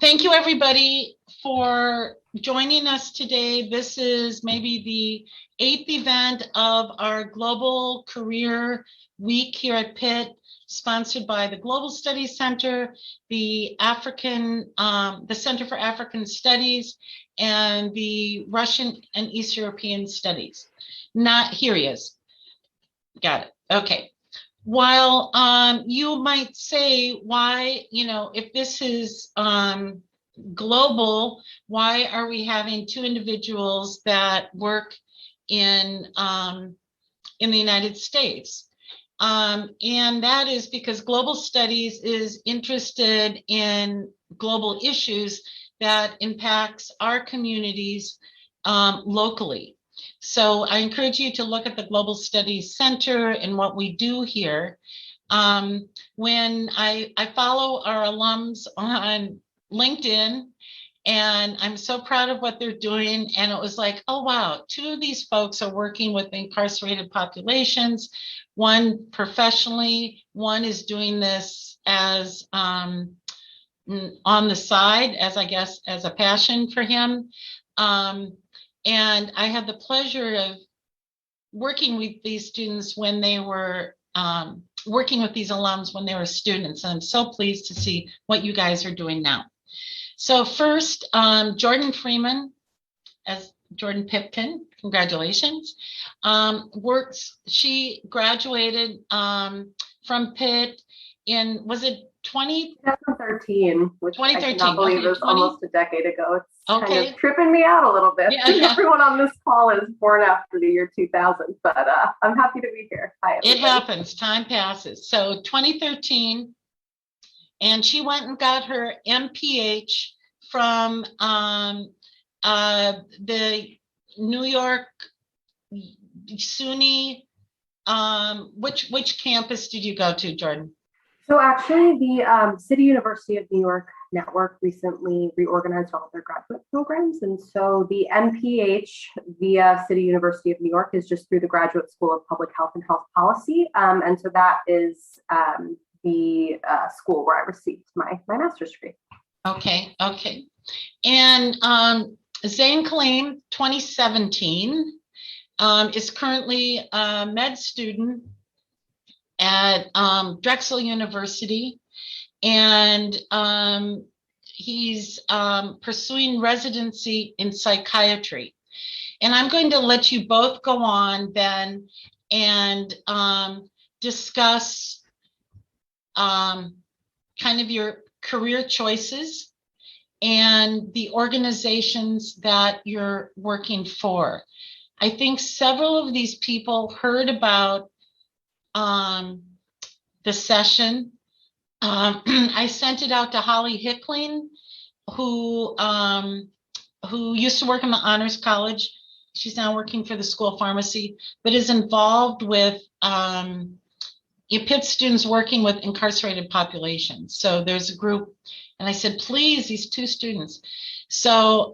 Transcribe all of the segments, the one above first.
Thank you, everybody, for joining us today. This is maybe the 8th event of our Global Career Week here at Pitt, sponsored by the Global Studies Center, the Center for African Studies, and the Russian and East European Studies. Here he is. Got it. Okay. While you might say, why, if this is global, why are we having two individuals that work in the United States? And that is because Global Studies is interested in global issues that impacts our communities locally. So I encourage you to look at the Global Studies Center and what we do here. When I follow our alums on LinkedIn, and I'm so proud of what they're doing. And it was like, oh, wow, two of these folks are working with incarcerated populations, one professionally, one is doing this as on the side, as a passion for him. And I had the pleasure of working with these students when they were working with these alums when they were students. And I'm so pleased to see what you guys are doing now. So first, Jordan Freeman, as Jordan Pipkin, congratulations, she graduated from Pitt in, was it 2013, which 2013. I cannot believe is 20? Almost a decade ago. It's kind of tripping me out a little bit. Yeah. Everyone on this call is born after the year 2000, but I'm happy to be here. Hi, everybody. It happens, time passes. So 2013, and she went and got her MPH from the New York SUNY. Which campus did you go to, Jordan? So actually, the City University of New York network recently reorganized all of their graduate programs. And so the MPH via City University of New York is just through the Graduate School of Public Health and Health Policy. And so that is the school where I received my master's degree. Okay. And Zane Kaleem, 2017, is currently a med student at Drexel University, and he's pursuing residency in psychiatry. And I'm going to let you both go on then and discuss kind of your career choices and the organizations that you're working for. I think several of these people heard about the session. I sent it out to Holly Hickling, who used to work in the Honors College. She's now working for the School of Pharmacy, but is involved with Pitt students working with incarcerated populations. So there's a group, and I said, please, these two students. So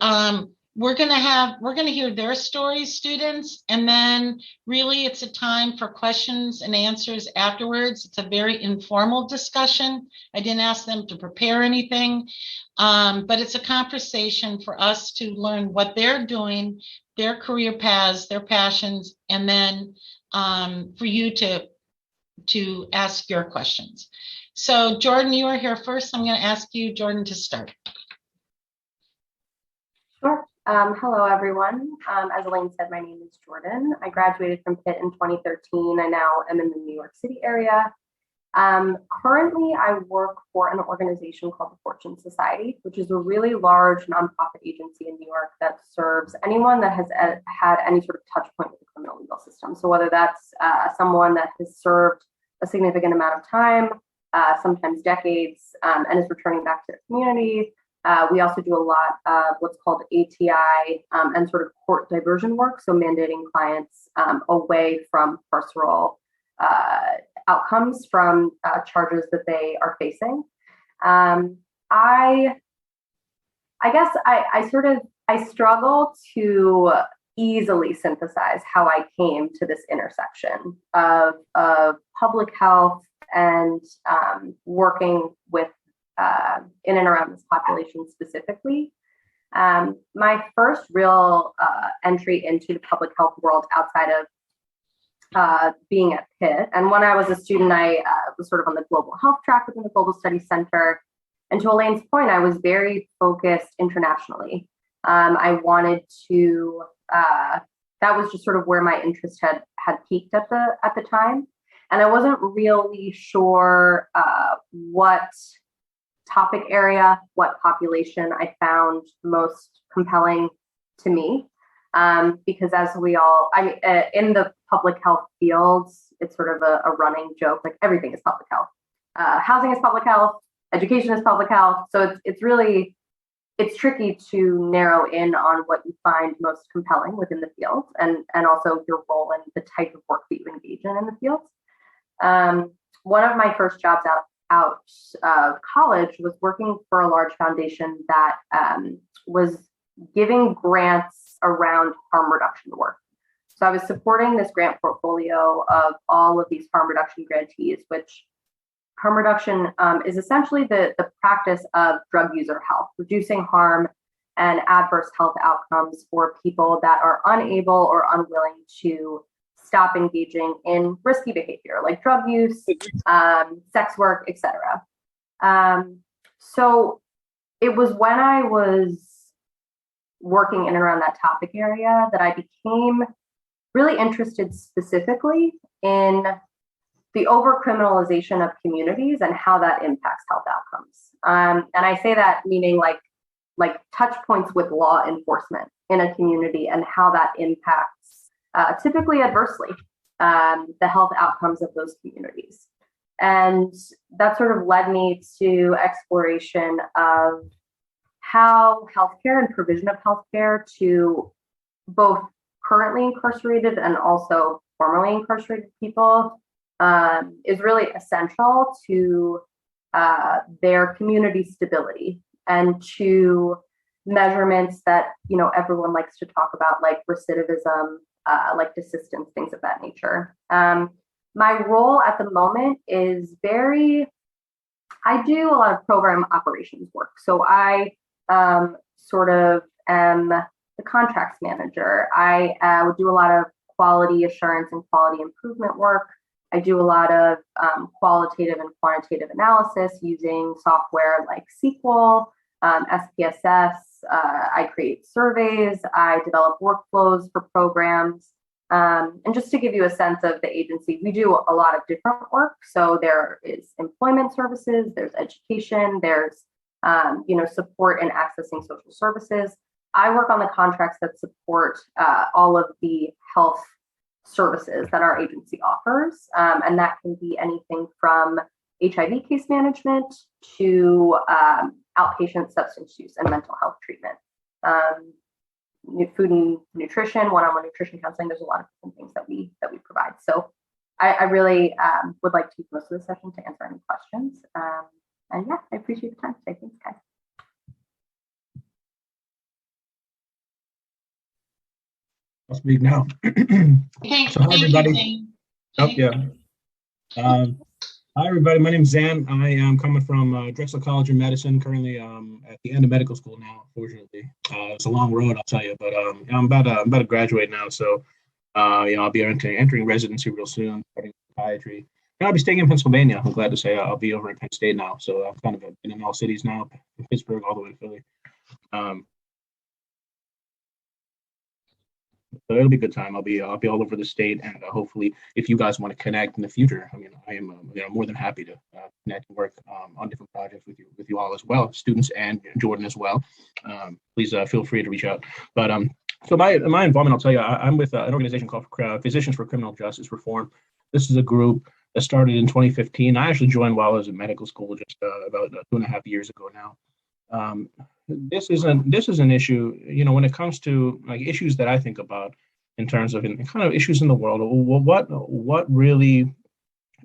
we're gonna hear their stories, students, and then really it's a time for questions and answers afterwards. It's a very informal discussion. I didn't ask them to prepare anything, but it's a conversation for us to learn what they're doing, their career paths, their passions, and then for you to ask your questions. So Jordan, you are here first. I'm gonna ask you, Jordan, to start. Sure. Hello, everyone. As Elaine said, my name is Jordan. I graduated from Pitt in 2013. I now am in the New York City area. Currently, I work for an organization called the Fortune Society, which is a really large nonprofit agency in New York that serves anyone that has had any sort of touch point with the criminal legal system. So whether that's someone that has served a significant amount of time, sometimes decades, and is returning back to their community. We also do a lot of what's called ATI and sort of court diversion work, so mandating clients away from carceral outcomes from charges that they are facing. I guess I struggle to easily synthesize how I came to this intersection of public health and working with in and around this population specifically. My first real entry into the public health world outside of being at Pitt. And when I was a student, I was sort of on the global health track within the Global Studies Center. And to Elaine's point, I was very focused internationally. I wanted to, that was just sort of where my interest had peaked at the time. And I wasn't really sure what topic area, what population I found most compelling to me. Because as we all, in the public health fields, it's sort of a running joke, like everything is public health. Housing is public health, education is public health. So it's really, it's tricky to narrow in on what you find most compelling within the field and also your role and the type of work that you engage in the field. One of my first jobs out of college was working for a large foundation that was giving grants around harm reduction work. So I was supporting this grant portfolio of all of these harm reduction grantees, which harm reduction is essentially the practice of drug user health, reducing harm and adverse health outcomes for people that are unable or unwilling to stop engaging in risky behavior like drug use, sex work, etc. So it was when I was working in and around that topic area that I became really interested specifically in the over-criminalization of communities and how that impacts health outcomes. And I say that meaning like touch points with law enforcement in a community and how that impacts typically adversely the health outcomes of those communities. And that sort of led me to exploration of how healthcare and provision of healthcare to both currently incarcerated and also formerly incarcerated people is really essential to their community stability and to measurements that everyone likes to talk about, like recidivism, like desistance, things of that nature. My role at the moment is I do a lot of program operations work. So I sort of am the contracts manager. I would do a lot of quality assurance and quality improvement work. I do a lot of qualitative and quantitative analysis using software like SQL, SPSS. I create surveys. I develop workflows for programs. And just to give you a sense of the agency, we do a lot of different work. So there is employment services, there's education, there's support in accessing social services. I work on the contracts that support all of the health services that our agency offers. And that can be anything from HIV case management to outpatient substance use and mental health treatment. Food and nutrition, one-on-one nutrition counseling. There's a lot of different things that we provide. So I really would like to use most of the session to answer any questions. And yeah, I appreciate the time today. Thanks, guys. I'll speak now. Thanks. So hi, everybody. Zane. Oh, yeah. Hi, everybody. My name is Zane. I am coming from Drexel College of Medicine, currently at the end of medical school now, fortunately. It's a long road, I'll tell you, but I'm about to graduate now. So, I'll be entering residency real soon, studying psychiatry. And I'll be staying in Pennsylvania. I'm glad to say I'll be over in Penn State now. So I've kind of been in all cities now, from Pittsburgh all the way to Philly. So it'll be a good time. I'll be all over the state, and hopefully, if you guys want to connect in the future, I am more than happy to connect and work on different projects with you all as well, students and Jordan as well. Please feel free to reach out. But so my involvement, I'll tell you, I'm with an organization called Physicians for Criminal Justice Reform. This is a group that started in 2015. I actually joined while I was in medical school, just about 2.5 years ago now. This is an issue, when it comes to like issues that I think about in terms of kind of issues in the world. What really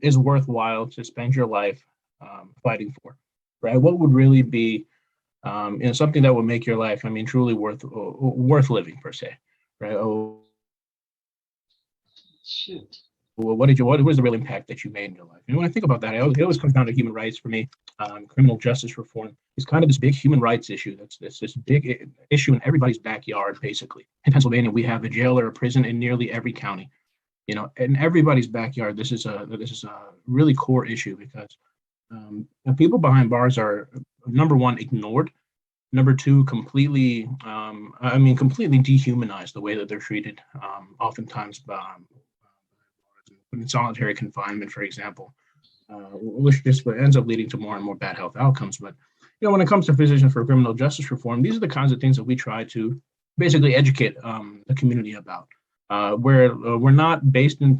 is worthwhile to spend your life fighting for, right? What would really be something that would make your life, truly worth living per se, right? Oh, Shoot. well, what was the real impact that you made in your life? And when I think about that, it always comes down to human rights for me. Criminal justice reform is kind of this big human rights issue. That's this big issue in everybody's backyard, basically. In Pennsylvania, we have a jail or a prison in nearly every county. In everybody's backyard, this is a really core issue because people behind bars are, number one, ignored. Number two, completely dehumanized the way that they're treated, oftentimes in solitary confinement, for example, which just ends up leading to more and more bad health outcomes. But when it comes to Physicians for Criminal Justice Reform, these are the kinds of things that we try to basically educate the community about. We're not based in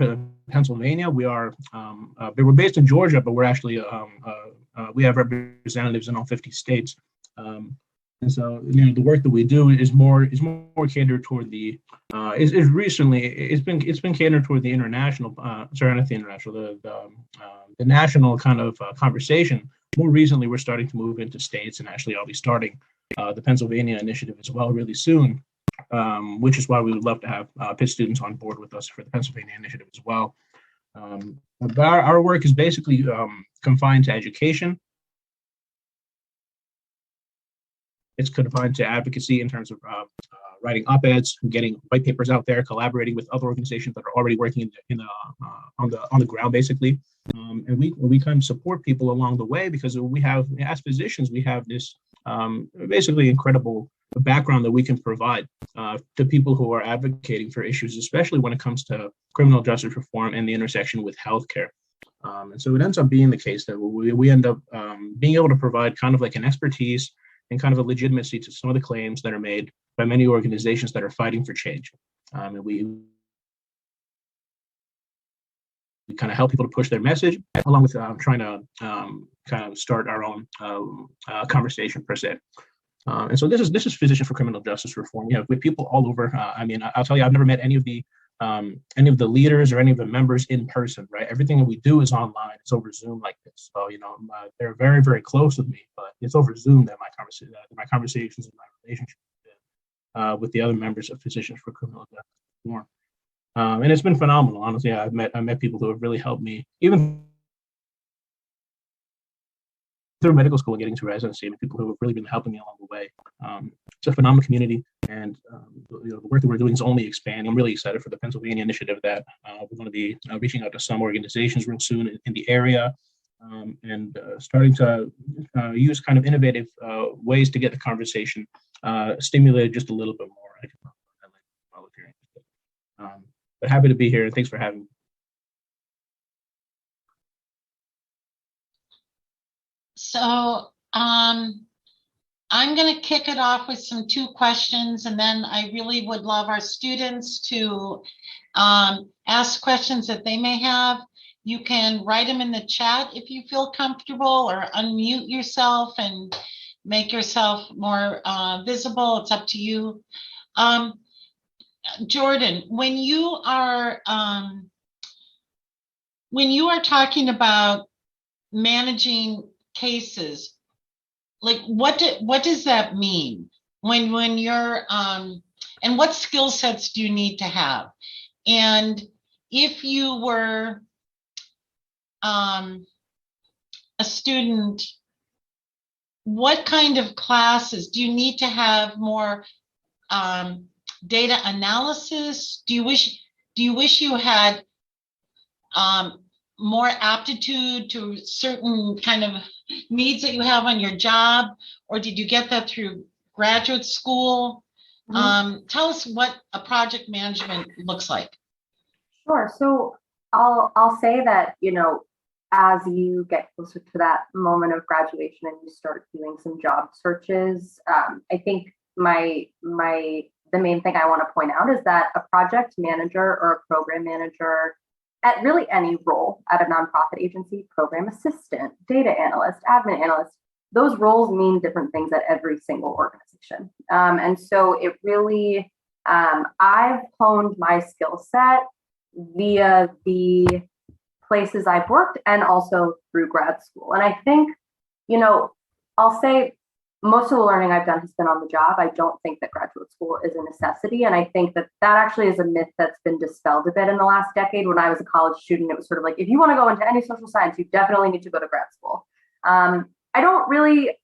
Pennsylvania. We're based in Georgia, but we're actually we have representatives in all 50 states. And so, the work that we do is more catered toward the it's been catered toward the international, the national kind of conversation. More recently, we're starting to move into states, and actually, I'll be starting the Pennsylvania initiative as well really soon, which is why we would love to have Pitt students on board with us for the Pennsylvania initiative as well. But our work is basically confined to education. It's confined to advocacy in terms of writing op-eds, getting white papers out there, collaborating with other organizations that are already working on the ground, basically. And we kind of support people along the way because we have, as physicians, we have this basically incredible background that we can provide to people who are advocating for issues, especially when it comes to criminal justice reform and the intersection with healthcare. And so it ends up being the case that we end up being able to provide kind of like an expertise and kind of a legitimacy to some of the claims that are made by many organizations that are fighting for change. And we kind of help people to push their message, along with trying to kind of start our own conversation per se. And so this is Physicians for Criminal Justice Reform. We have people all over. I'll tell you, I've never met any of the leaders or any of the members in person, right? Everything that we do is online. It's over Zoom like this. So, they're very, very close with me, but it's over Zoom that my conversations and my relationship with the other members of Physicians for Criminal Justice Reform. And it's been phenomenal, honestly. I met people who have really helped me, even through medical school and getting to residency, and people who have really been helping me along the way. It's a phenomenal community, and the work that we're doing is only expanding. I'm really excited for the Pennsylvania initiative that we're going to be reaching out to some organizations real soon in the area, and starting to use kind of innovative ways to get the conversation stimulated just a little bit more. But happy to be here, and thanks for having me. So I'm going to kick it off with two questions, and then I really would love our students to ask questions that they may have. You can write them in the chat if you feel comfortable, or unmute yourself and make yourself more visible. It's up to you. Jordan, when you are talking about managing cases, like what does that mean when you're and what skill sets do you need to have? And if you were a student, what kind of classes do you need to have? More data analysis? Do you wish you had more aptitude to certain kind of needs that you have on your job, or did you get that through graduate school? Tell us what a project management looks like. Sure. So I'll say that, as you get closer to that moment of graduation and you start doing some job searches, I think the main thing I want to point out is that a project manager or a program manager at really any role at a nonprofit agency, program assistant, data analyst, admin analyst, those roles mean different things at every single organization. And so it really, I've honed my skill set via the places I've worked and also through grad school. And I think, I'll say most of the learning I've done has been on the job. I don't think that graduate school is a necessity. And I think that that actually is a myth that's been dispelled a bit in the last decade. When I was a college student, it was sort of like, if you want to go into any social science, you definitely need to go to grad school. I don't really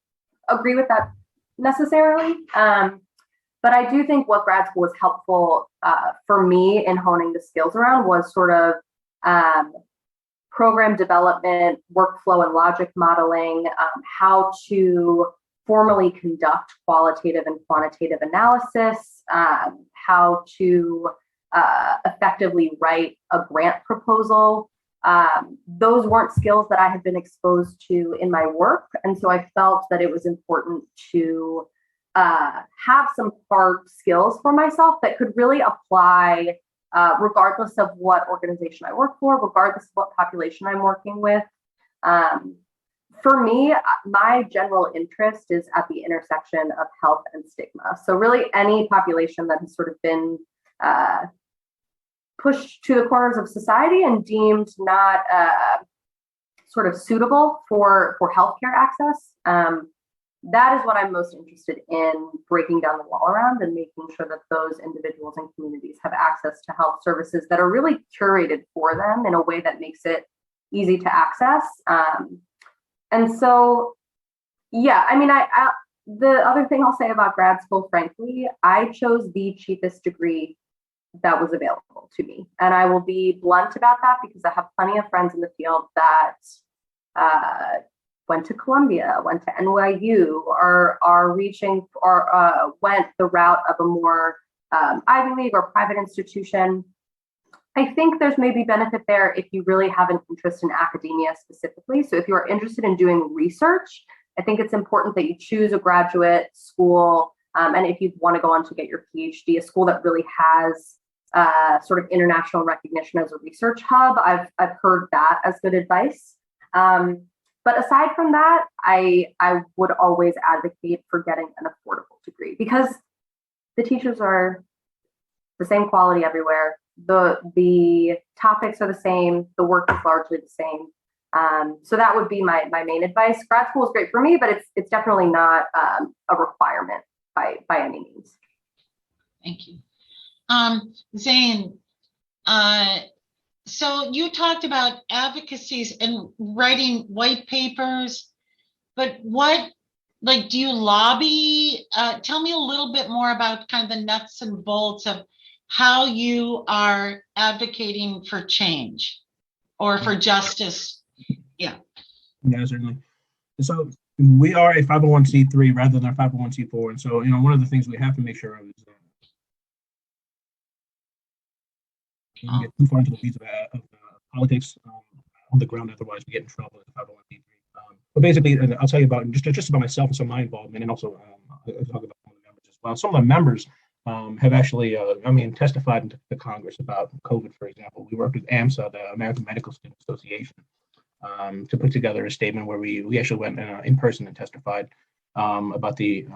agree with that necessarily. But I do think what grad school was helpful for me in honing the skills around was sort of program development, workflow and logic modeling, how to formally conduct qualitative and quantitative analysis, how to effectively write a grant proposal. Those weren't skills that I had been exposed to in my work. And so I felt that it was important to have some hard skills for myself that could really apply regardless of what organization I work for, regardless of what population I'm working with. For me, my general interest is at the intersection of health and stigma. So really any population that has sort of been pushed to the corners of society and deemed not sort of suitable for healthcare access. That is what I'm most interested in breaking down the wall around and making sure that those individuals and communities have access to health services that are really curated for them in a way that makes it easy to access. And so, yeah, I mean, the other thing I'll say about grad school, frankly, I chose the cheapest degree that was available to me. And I will be blunt about that because I have plenty of friends in the field that went to Columbia, went to NYU, are reaching or went the route of a more Ivy League or private institution. I think there's maybe benefit there if you really have an interest in academia specifically. So if you're interested in doing research, I think it's important that you choose a graduate school. And if you want to go on to get your PhD, a school that really has sort of international recognition as a research hub. I've heard that as good advice. But aside from that, I would always advocate for getting an affordable degree because the teachers are the same quality everywhere. The topics are the same. The work is largely the same. So that would be my main advice. Grad school is great for me, but it's definitely not a requirement by any means. Thank you. Zane, so you talked about advocacies and writing white papers, but do you lobby? Tell me a little bit more about kind of the nuts and bolts of how you are advocating for change or for justice. Yeah. Yeah, certainly. So we are a 501c3 rather than a 501c4. And so, one of the things we have to make sure of is can't get too far into the weeds of politics on the ground. Otherwise, we get in trouble as a 501c3. But basically, I'll tell you about just about myself and some of my involvement, and also I'll talk about some of the members as well. Some of the members have actually, testified to Congress about COVID, for example. We worked with AMSA, the American Medical Student Association, to put together a statement where we actually went in person and testified about the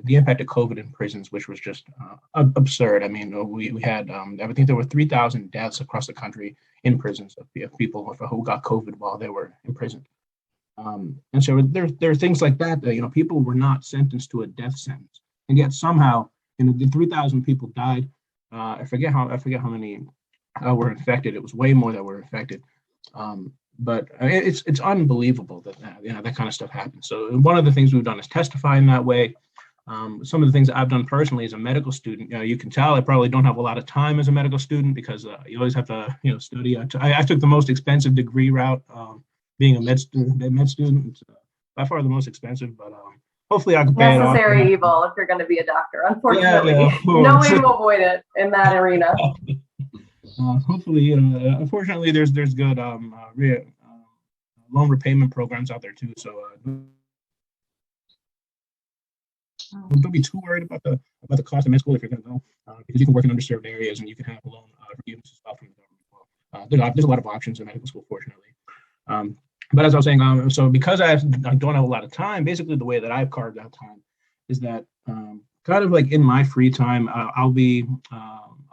impact of COVID in prisons, which was just absurd. I mean, we had, I think there were 3,000 deaths across the country in prisons of people who got COVID while they were imprisoned. And so there are things like that, people were not sentenced to a death sentence, and yet somehow, the 3,000 people died. I forget how many were infected. It was way more that were infected. But it's unbelievable that that kind of stuff happens. So one of the things we've done is testify in that way. Some of the things that I've done personally as a medical student, you can tell I probably don't have a lot of time as a medical student because you always have to study. I took the most expensive degree route, being a med student. It's by far the most expensive, but hopefully I can pay it off. Necessary evil if you're going to be a doctor. Unfortunately, no way to avoid it in that arena. Hopefully, unfortunately, there's good loan repayment programs out there too. So don't be too worried about the cost of med school if you're going to go, because you can work in underserved areas and you can have a loan forgiveness as well from the government. There's a lot of options in medical school, fortunately. But as I was saying, so because I don't have a lot of time, basically the way that I've carved out time is that kind of like in my free time, I'll be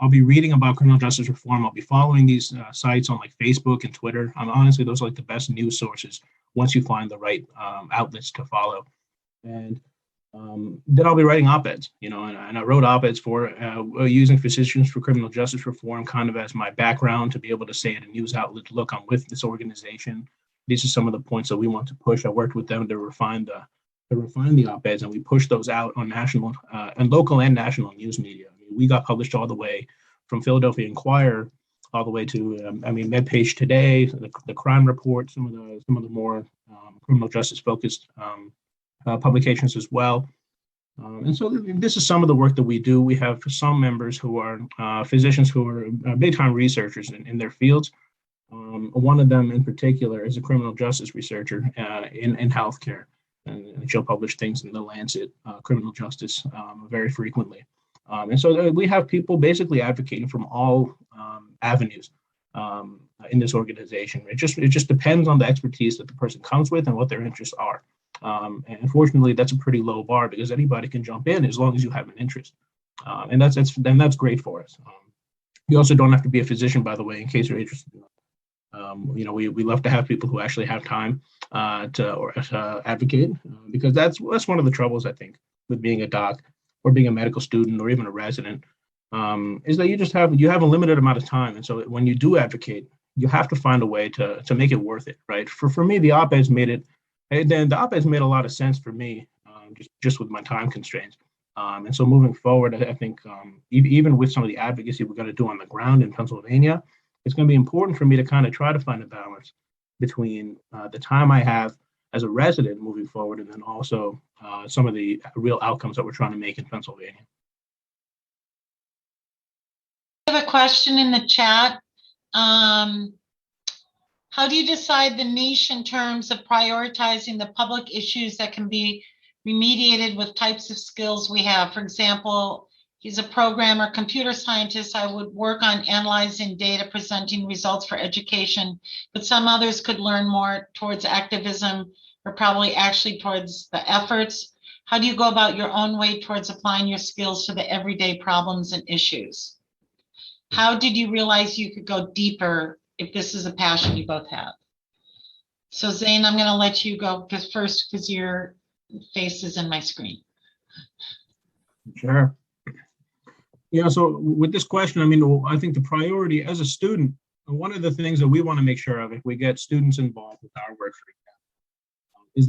reading about criminal justice reform. I'll be following these sites on like Facebook and Twitter. Honestly, those are like the best news sources once you find the right outlets to follow. And then I'll be writing op-eds, and I wrote op-eds for using Physicians for Criminal Justice Reform kind of as my background to be able to say at a news outlet, look, I'm with this organization. These are some of the points that we want to push. I worked with them to refine the op-eds, and we pushed those out on national and local and national news media. I mean, we got published all the way from Philadelphia Inquirer all the way to MedPage Today, the Crime Report, some of the more criminal justice focused publications as well. And so this is some of the work that we do. We have some members who are physicians who are big time researchers in their fields. One of them in particular is a criminal justice researcher in healthcare, and she'll publish things in the Lancet Criminal Justice very frequently. And so we have people basically advocating from all avenues in this organization. It just depends on the expertise that the person comes with and what their interests are. And unfortunately, that's a pretty low bar because anybody can jump in as long as you have an interest, and that's great for us. You also don't have to be a physician, by the way, in case you're interested. We love to have people who actually have time to advocate, because that's one of the troubles, I think, with being a doc or being a medical student or even a resident, is that you have a limited amount of time, and so when you do advocate, you have to find a way to make it worth it, right? For me, the op-eds made it. And then the op-eds made a lot of sense for me, just with my time constraints. And so moving forward, I think even with some of the advocacy we're going to do on the ground in Pennsylvania, it's going to be important for me to kind of try to find a balance between the time I have as a resident moving forward, and then also some of the real outcomes that we're trying to make in Pennsylvania. I have a question in the chat. How do you decide the niche in terms of prioritizing the public issues that can be remediated with types of skills we have? For example, he's a programmer, computer scientist. I would work on analyzing data, presenting results for education, but some others could learn more towards activism or probably actually towards the efforts. How do you go about your own way towards applying your skills to the everyday problems and issues? How did you realize you could go deeper if this is a passion you both have? So Zane, I'm going to let you go first because your face is in my screen. Sure. Yeah, so with this question, I think the priority as a student, one of the things that we want to make sure of if we get students involved with our work, for example, is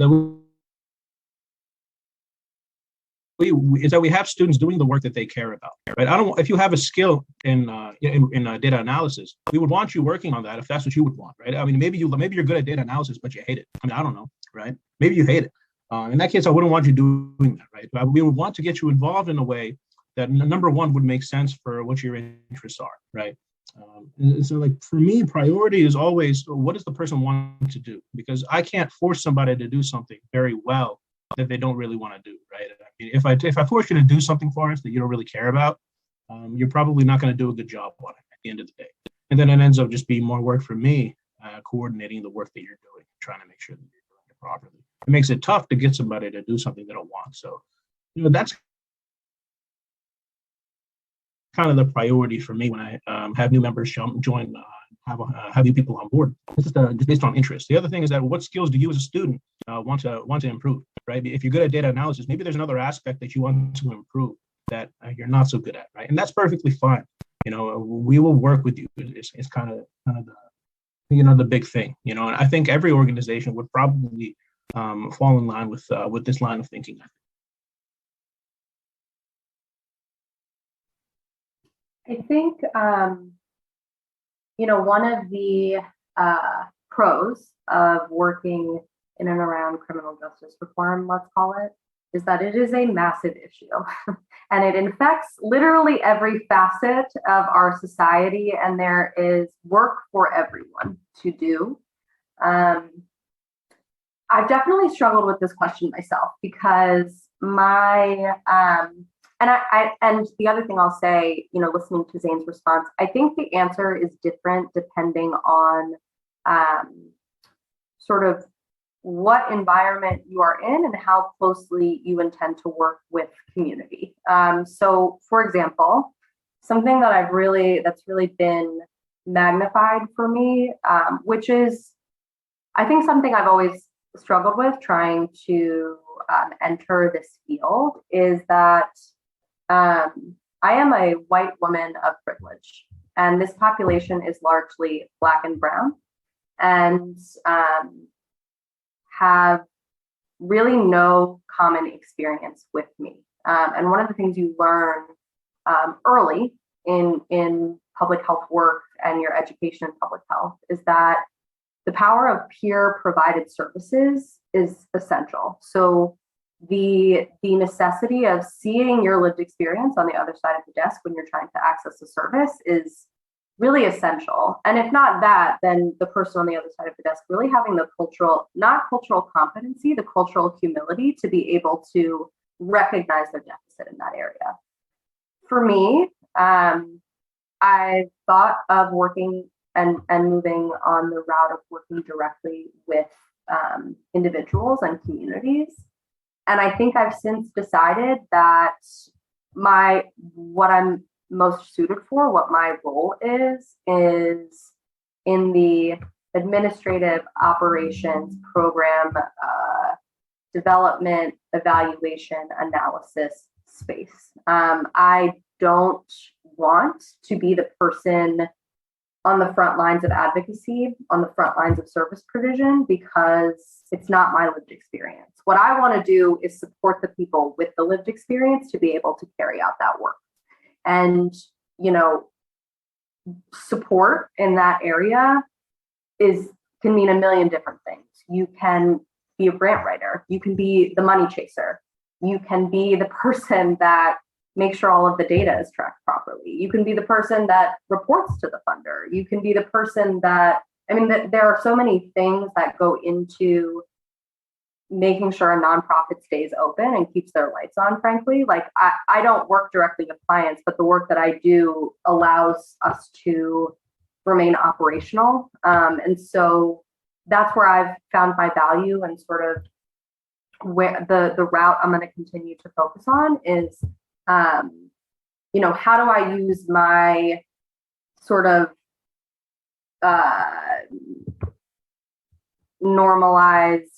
that we have students doing the work that they care about, right? If you have a skill in data analysis, we would want you working on that if that's what you would want, right? Maybe you're good at data analysis, but you hate it. I don't know, right? Maybe you hate it. In that case, I wouldn't want you doing that, right? But we would want to get you involved in a way that, number one, would make sense for what your interests are, right? So like for me, priority is always, what does the person want to do? Because I can't force somebody to do something very well that they don't really want to do, right? If I force you to do something for us that you don't really care about, you're probably not going to do a good job on it at the end of the day. And then it ends up just being more work for me, coordinating the work that you're doing, trying to make sure that you're doing it properly. It makes it tough to get somebody to do something they don't want. So, that's kind of the priority for me when I have new members join, have new people on board. This is just based on interest. The other thing is that what skills do you as a student want to improve, right? If you're good at data analysis, maybe there's another aspect that you want to improve that you're not so good at, right? And that's perfectly fine. We will work with you. It's kind of the big thing, and I think every organization would probably fall in line with this line of thinking. I think, one of the pros of working in and around criminal justice reform, let's call it, is that it is a massive issue and it infects literally every facet of our society, and there is work for everyone to do. I've definitely struggled with this question myself because and the other thing I'll say, listening to Zane's response, I think the answer is different depending on sort of what environment you are in and how closely you intend to work with community. So, for example, something that that's really been magnified for me, which is, I think, something I've always struggled with, trying to enter this field is that I am a white woman of privilege, and this population is largely Black and brown, and have really no common experience with me. And one of the things you learn early in public health work and your education in public health is that the power of peer provided services is essential. So the necessity of seeing your lived experience on the other side of the desk when you're trying to access a service is really essential. And if not that, then the person on the other side of the desk really having the not cultural competency, the cultural humility to be able to recognize their deficit in that area. For me, I thought of working and moving on the route of working directly with individuals and communities. And I think I've since decided that what I'm most suited for, what my role is in the administrative operations program development, evaluation, analysis space. I don't want to be the person on the front lines of advocacy, on the front lines of service provision, because it's not my lived experience. What I want to do is support the people with the lived experience to be able to carry out that work. And, support in that area can mean a million different things. You can be a grant writer. You can be the money chaser. You can be the person that makes sure all of the data is tracked properly. You can be the person that reports to the funder. You can be the person that, there are so many things that go into making sure a nonprofit stays open and keeps their lights on, frankly. Like I don't work directly with clients, but the work that I do allows us to remain operational. And so that's where I've found my value, and sort of where the route I'm going to continue to focus on is, how do I use my sort of normalized,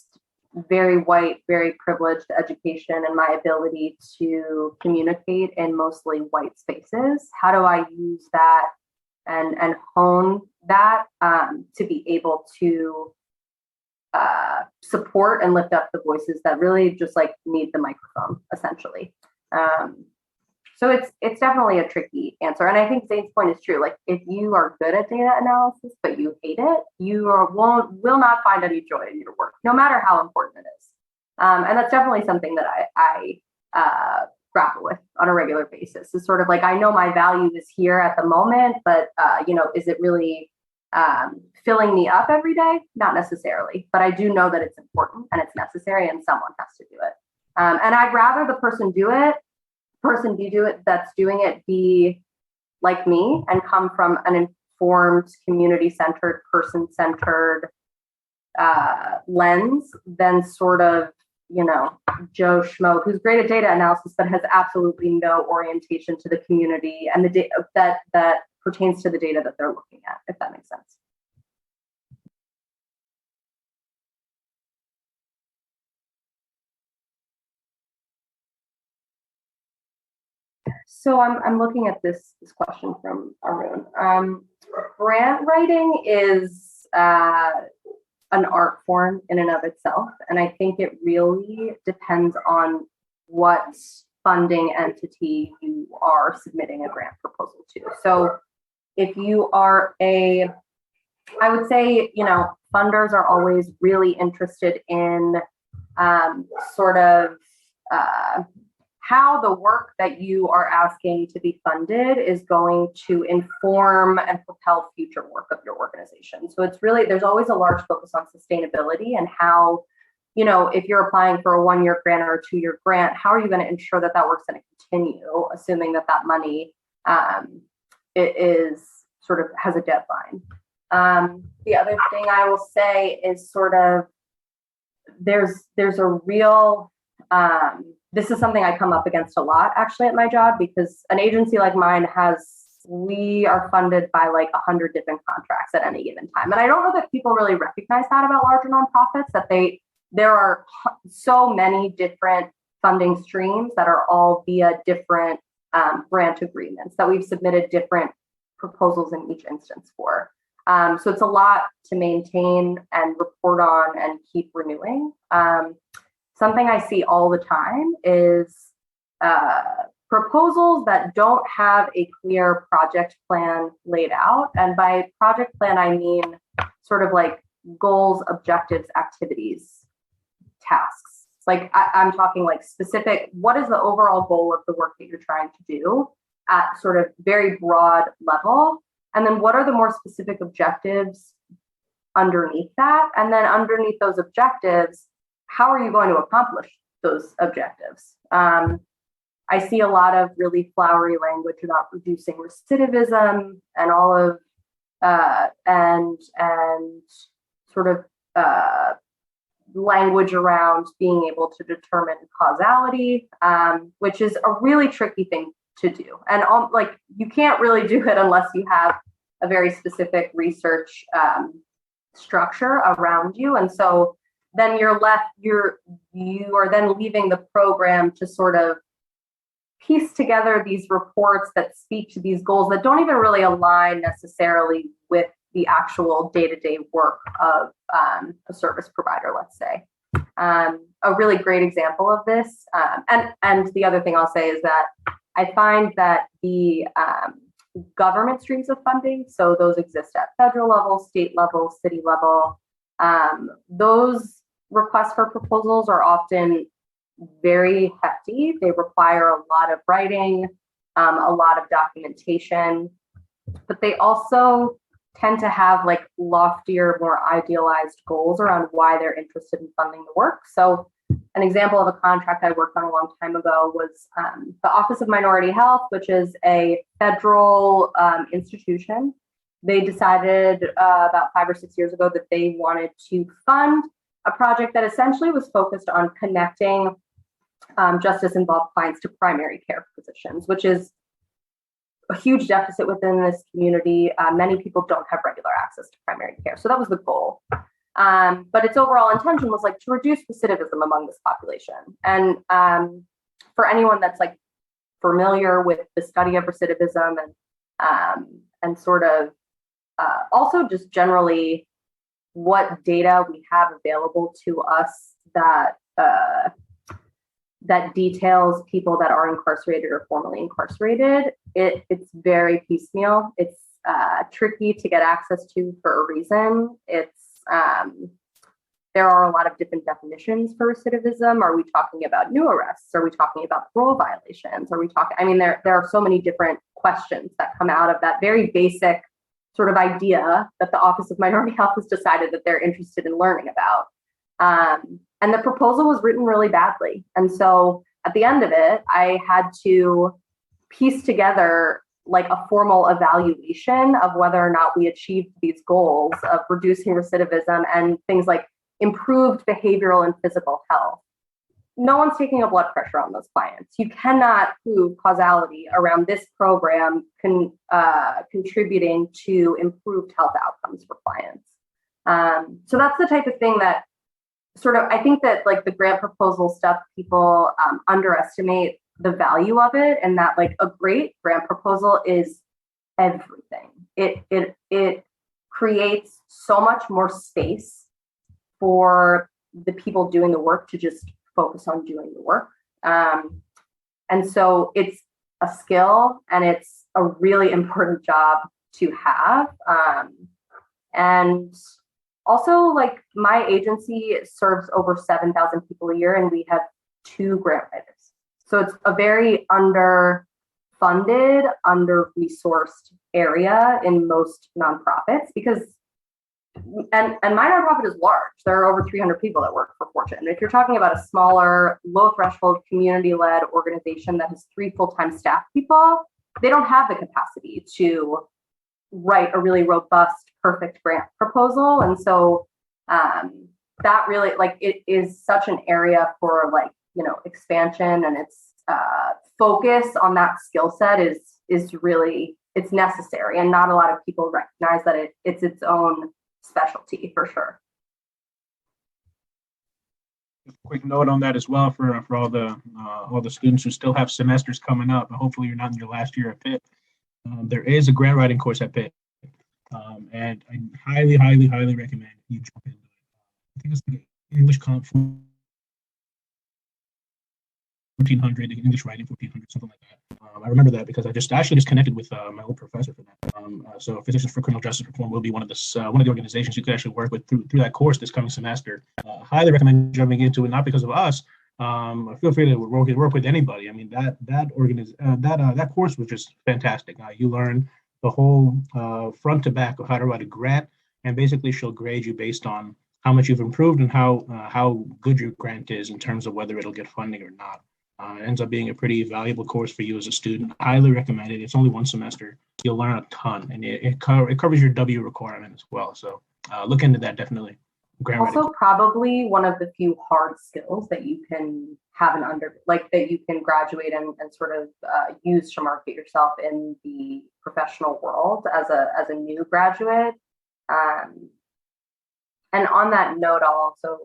very white, very privileged education and my ability to communicate in mostly white spaces. How do I use that and hone that to be able to support and lift up the voices that really just need the microphone, essentially. So it's definitely a tricky answer. And I think Zane's point is true. If you are good at data analysis, but you hate it, you will not find any joy in your work, no matter how important it is. And that's definitely something that I grapple with on a regular basis. Is sort of I know my value is here at the moment, but is it really filling me up every day? Not necessarily, but I do know that it's important and it's necessary, and someone has to do it. And I'd rather the person that's doing it be like me and come from an informed, community-centered, person-centered lens than sort of, Joe Schmo, who's great at data analysis, but has absolutely no orientation to the community and the data that pertains to the data that they're looking at, if that makes sense. So I'm looking at this question from Arun. Grant writing is an art form in and of itself, and I think it really depends on what funding entity you are submitting a grant proposal to. So if you are I would say, funders are always really interested in sort of how the work that you are asking to be funded is going to inform and propel future work of your organization. So it's really, there's always a large focus on sustainability and how, if you're applying for a 1-year grant or a 2-year grant, how are you going to ensure that work's going to continue, assuming that money it is sort of has a deadline. The other thing I will say is sort of there's a real this is something I come up against a lot actually at my job, because an agency like mine we are funded by 100 different contracts at any given time. And I don't know that people really recognize that about larger nonprofits, that they there are so many different funding streams that are all via different grant agreements that we've submitted different proposals in each instance for. So it's a lot to maintain and report on and keep renewing. Something I see all the time is proposals that don't have a clear project plan laid out. And by project plan, I mean sort of like goals, objectives, activities, tasks. Like I'm talking like specific, what is the overall goal of the work that you're trying to do at sort of very broad level? And then what are the more specific objectives underneath that? And then underneath those objectives, how are you going to accomplish those objectives? I see a lot of really flowery language about reducing recidivism and all of and sort of language around being able to determine causality, which is a really tricky thing to do. And like you can't really do it unless you have a very specific research structure around you. And so then you are then leaving the program to sort of piece together these reports that speak to these goals that don't even really align necessarily with the actual day-to-day work of a service provider, let's say. A really great example of this, and the other thing I'll say is that I find that the government streams of funding, so those exist at federal level, state level, city level, those requests for proposals are often very hefty. They require a lot of writing, a lot of documentation, but they also tend to have like loftier, more idealized goals around why they're interested in funding the work. So an example of a contract I worked on a long time ago was the Office of Minority Health, which is a federal institution. They decided about 5 or 6 years ago that they wanted to fund a project that essentially was focused on connecting justice-involved clients to primary care physicians, which is a huge deficit within this community. Many people don't have regular access to primary care. So that was the goal. But its overall intention was like to reduce recidivism among this population. And for anyone that's like familiar with the study of recidivism and sort of also just generally what data we have available to us that that details people that are incarcerated or formerly incarcerated, it's very piecemeal. It's tricky to get access to for a reason. It's there are a lot of different definitions for recidivism. Are we talking about new arrests? Are we talking about parole violations? Are we talking? I mean, there are so many different questions that come out of that very basic sort of idea that the Office of Minority Health has decided that they're interested in learning about. And the proposal was written really badly. And so at the end of it, I had to piece together like a formal evaluation of whether or not we achieved these goals of reducing recidivism and things like improved behavioral and physical health. No one's taking a blood pressure on those clients. You cannot prove causality around this program contributing to improved health outcomes for clients. So that's the type of thing that sort of, I think that like the grant proposal stuff, people underestimate the value of it, and that like a great grant proposal is everything. It creates so much more space for the people doing the work to just focus on doing the work. And so it's a skill and it's a really important job to have. And also, like my agency serves over 7,000 people a year, and we have 2 grant writers. So it's a very underfunded, under-resourced area in most nonprofits because, and my nonprofit is large. There are over 300 people that work for Fortune. If you're talking about a smaller, low-threshold, community-led organization that has 3 full-time staff people, they don't have the capacity to write a really robust, perfect grant proposal. And so that really, like, it is such an area for like, you know, expansion, and its focus on that skill set is really, it's necessary. And not a lot of people recognize that it's its own specialty for sure. quick note on that as well for all the students who still have semesters coming up. Hopefully, you're not in your last year at Pitt. There is a grant writing course at Pitt, and I highly, highly, highly recommend you jump into it. I think it's the English Comp 1400, English Writing 1400, something like that. I remember that because I actually just connected with my old professor for that. So Physicians for Criminal Justice Reform will be one of the organizations you could actually work with through that course this coming semester. Highly recommend jumping into it, not because of us. Feel free to work with anybody. I mean that course was just fantastic. You learn the whole front to back of how to write a grant, and basically she'll grade you based on how much you've improved and how good your grant is in terms of whether it'll get funding or not. It ends up being a pretty valuable course for you as a student. Highly recommend it. It's only one semester. You'll learn a ton, and it covers your W requirement as well. So look into that definitely. Also, probably one of the few hard skills that you can have that you can graduate and sort of use to market yourself in the professional world as a new graduate. And on that note, I'll also,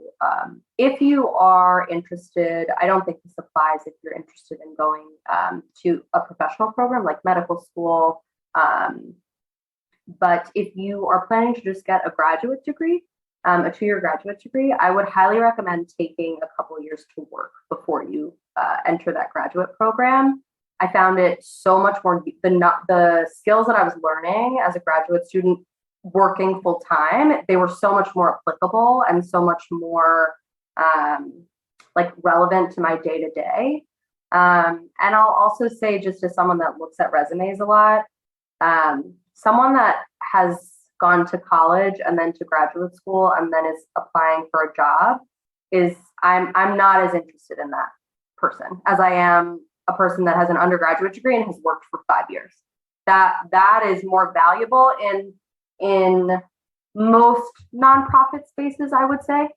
if you are interested, I don't think this applies if you're interested in going to a professional program like medical school. But if you are planning to just get a graduate degree, a 2-year graduate degree, I would highly recommend taking a couple of years to work before you enter that graduate program. I found it so much more, the skills that I was learning as a graduate student working full time, they were so much more applicable and so much more relevant to my day to day. And I'll also say, just as someone that looks at resumes a lot, someone that has gone to college and then to graduate school and then is applying for a job I'm not as interested in that person as I am a person that has an undergraduate degree and has worked for 5 years. That is more valuable in most nonprofit spaces, I would say,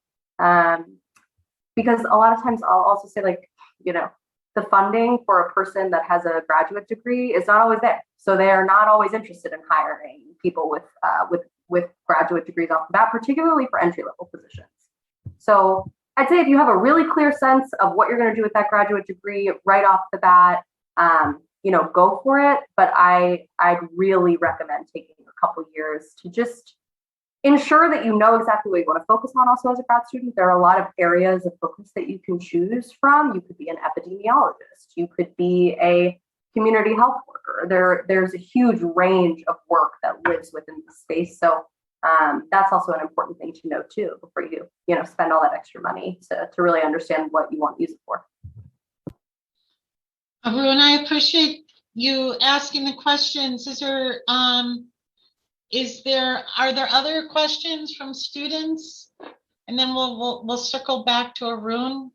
because a lot of times I'll also say, the funding for a person that has a graduate degree is not always there. So they are not always interested in hiring people with graduate degrees off the bat, particularly for entry-level positions. So I'd say if you have a really clear sense of what you're going to do with that graduate degree right off the bat, go for it. But I'd really recommend taking a couple years to just ensure that you know exactly what you want to focus on. Also, as a grad student, there are a lot of areas of focus that you can choose from. You could be an epidemiologist. You could be a community health worker. There's a huge range of work that lives within the space. So that's also an important thing to know too, before you spend all that extra money to really understand what you want to use it for. Arun, I appreciate you asking the questions. Are there other questions from students? And then we'll circle back to Arun.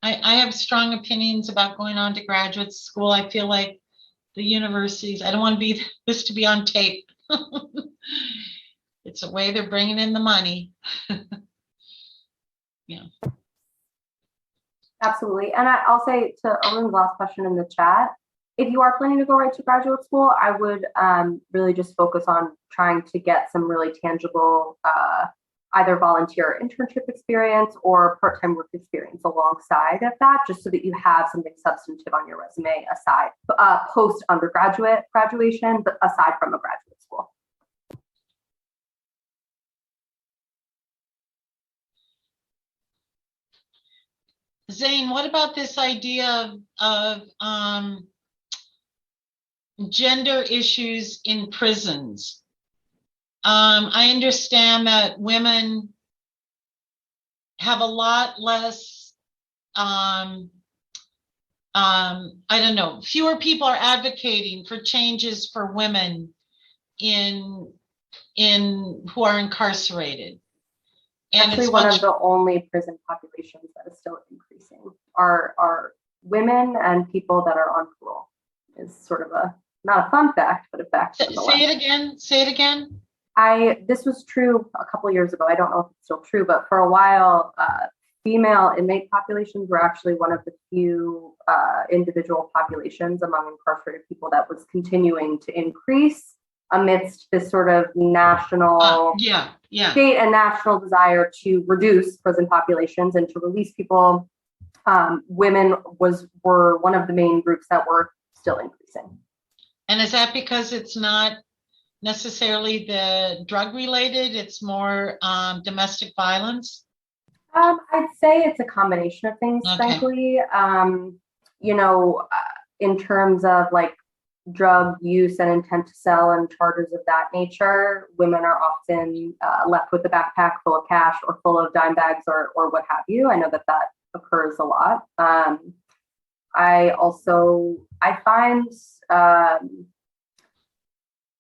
I have strong opinions about going on to graduate school. I feel like the universities, I don't want this to be on tape. It's a way they're bringing in the money. Yeah. Absolutely. And I'll say to Arun's last question in the chat, if you are planning to go right to graduate school, I would really just focus on trying to get some really tangible either volunteer internship experience or part-time work experience alongside of that, just so that you have something substantive on your resume aside, post-undergraduate graduation, but aside from a graduate school. Zane, what about this idea of gender issues in prisons? I understand that women have a lot less, fewer people are advocating for changes for women who are incarcerated. And actually, one of the only prison populations that is still increasing are women and people that are on parole. Is sort of not a fun fact, but a fact. Say it again. This was true a couple of years ago. I don't know if it's still true, but for a while, female inmate populations were actually one of the few individual populations among incarcerated people that was continuing to increase. amidst this sort of national, Yeah. state and national desire to reduce prison populations and to release people, women were one of the main groups that were still increasing. And is that because it's not necessarily the drug related, it's more domestic violence? I'd say it's a combination of things, Okay. frankly. In terms of like drug use and intent to sell and charges of that nature, women are often left with a backpack full of cash or full of dime bags or what have you. I know that occurs a lot. I find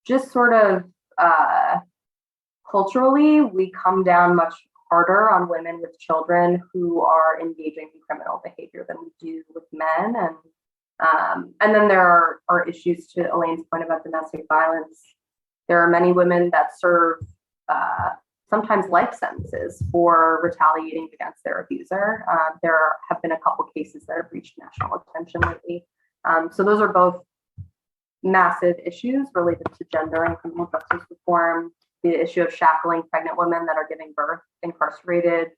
just sort of culturally, we come down much harder on women with children who are engaging in criminal behavior than we do with men. And then there are issues, to Elaine's point about domestic violence. There are many women that serve sometimes life sentences for retaliating against their abuser. There have been a couple cases that have reached national attention lately. So those are both massive issues related to gender and criminal justice reform. The issue of shackling pregnant women that are giving birth incarcerated.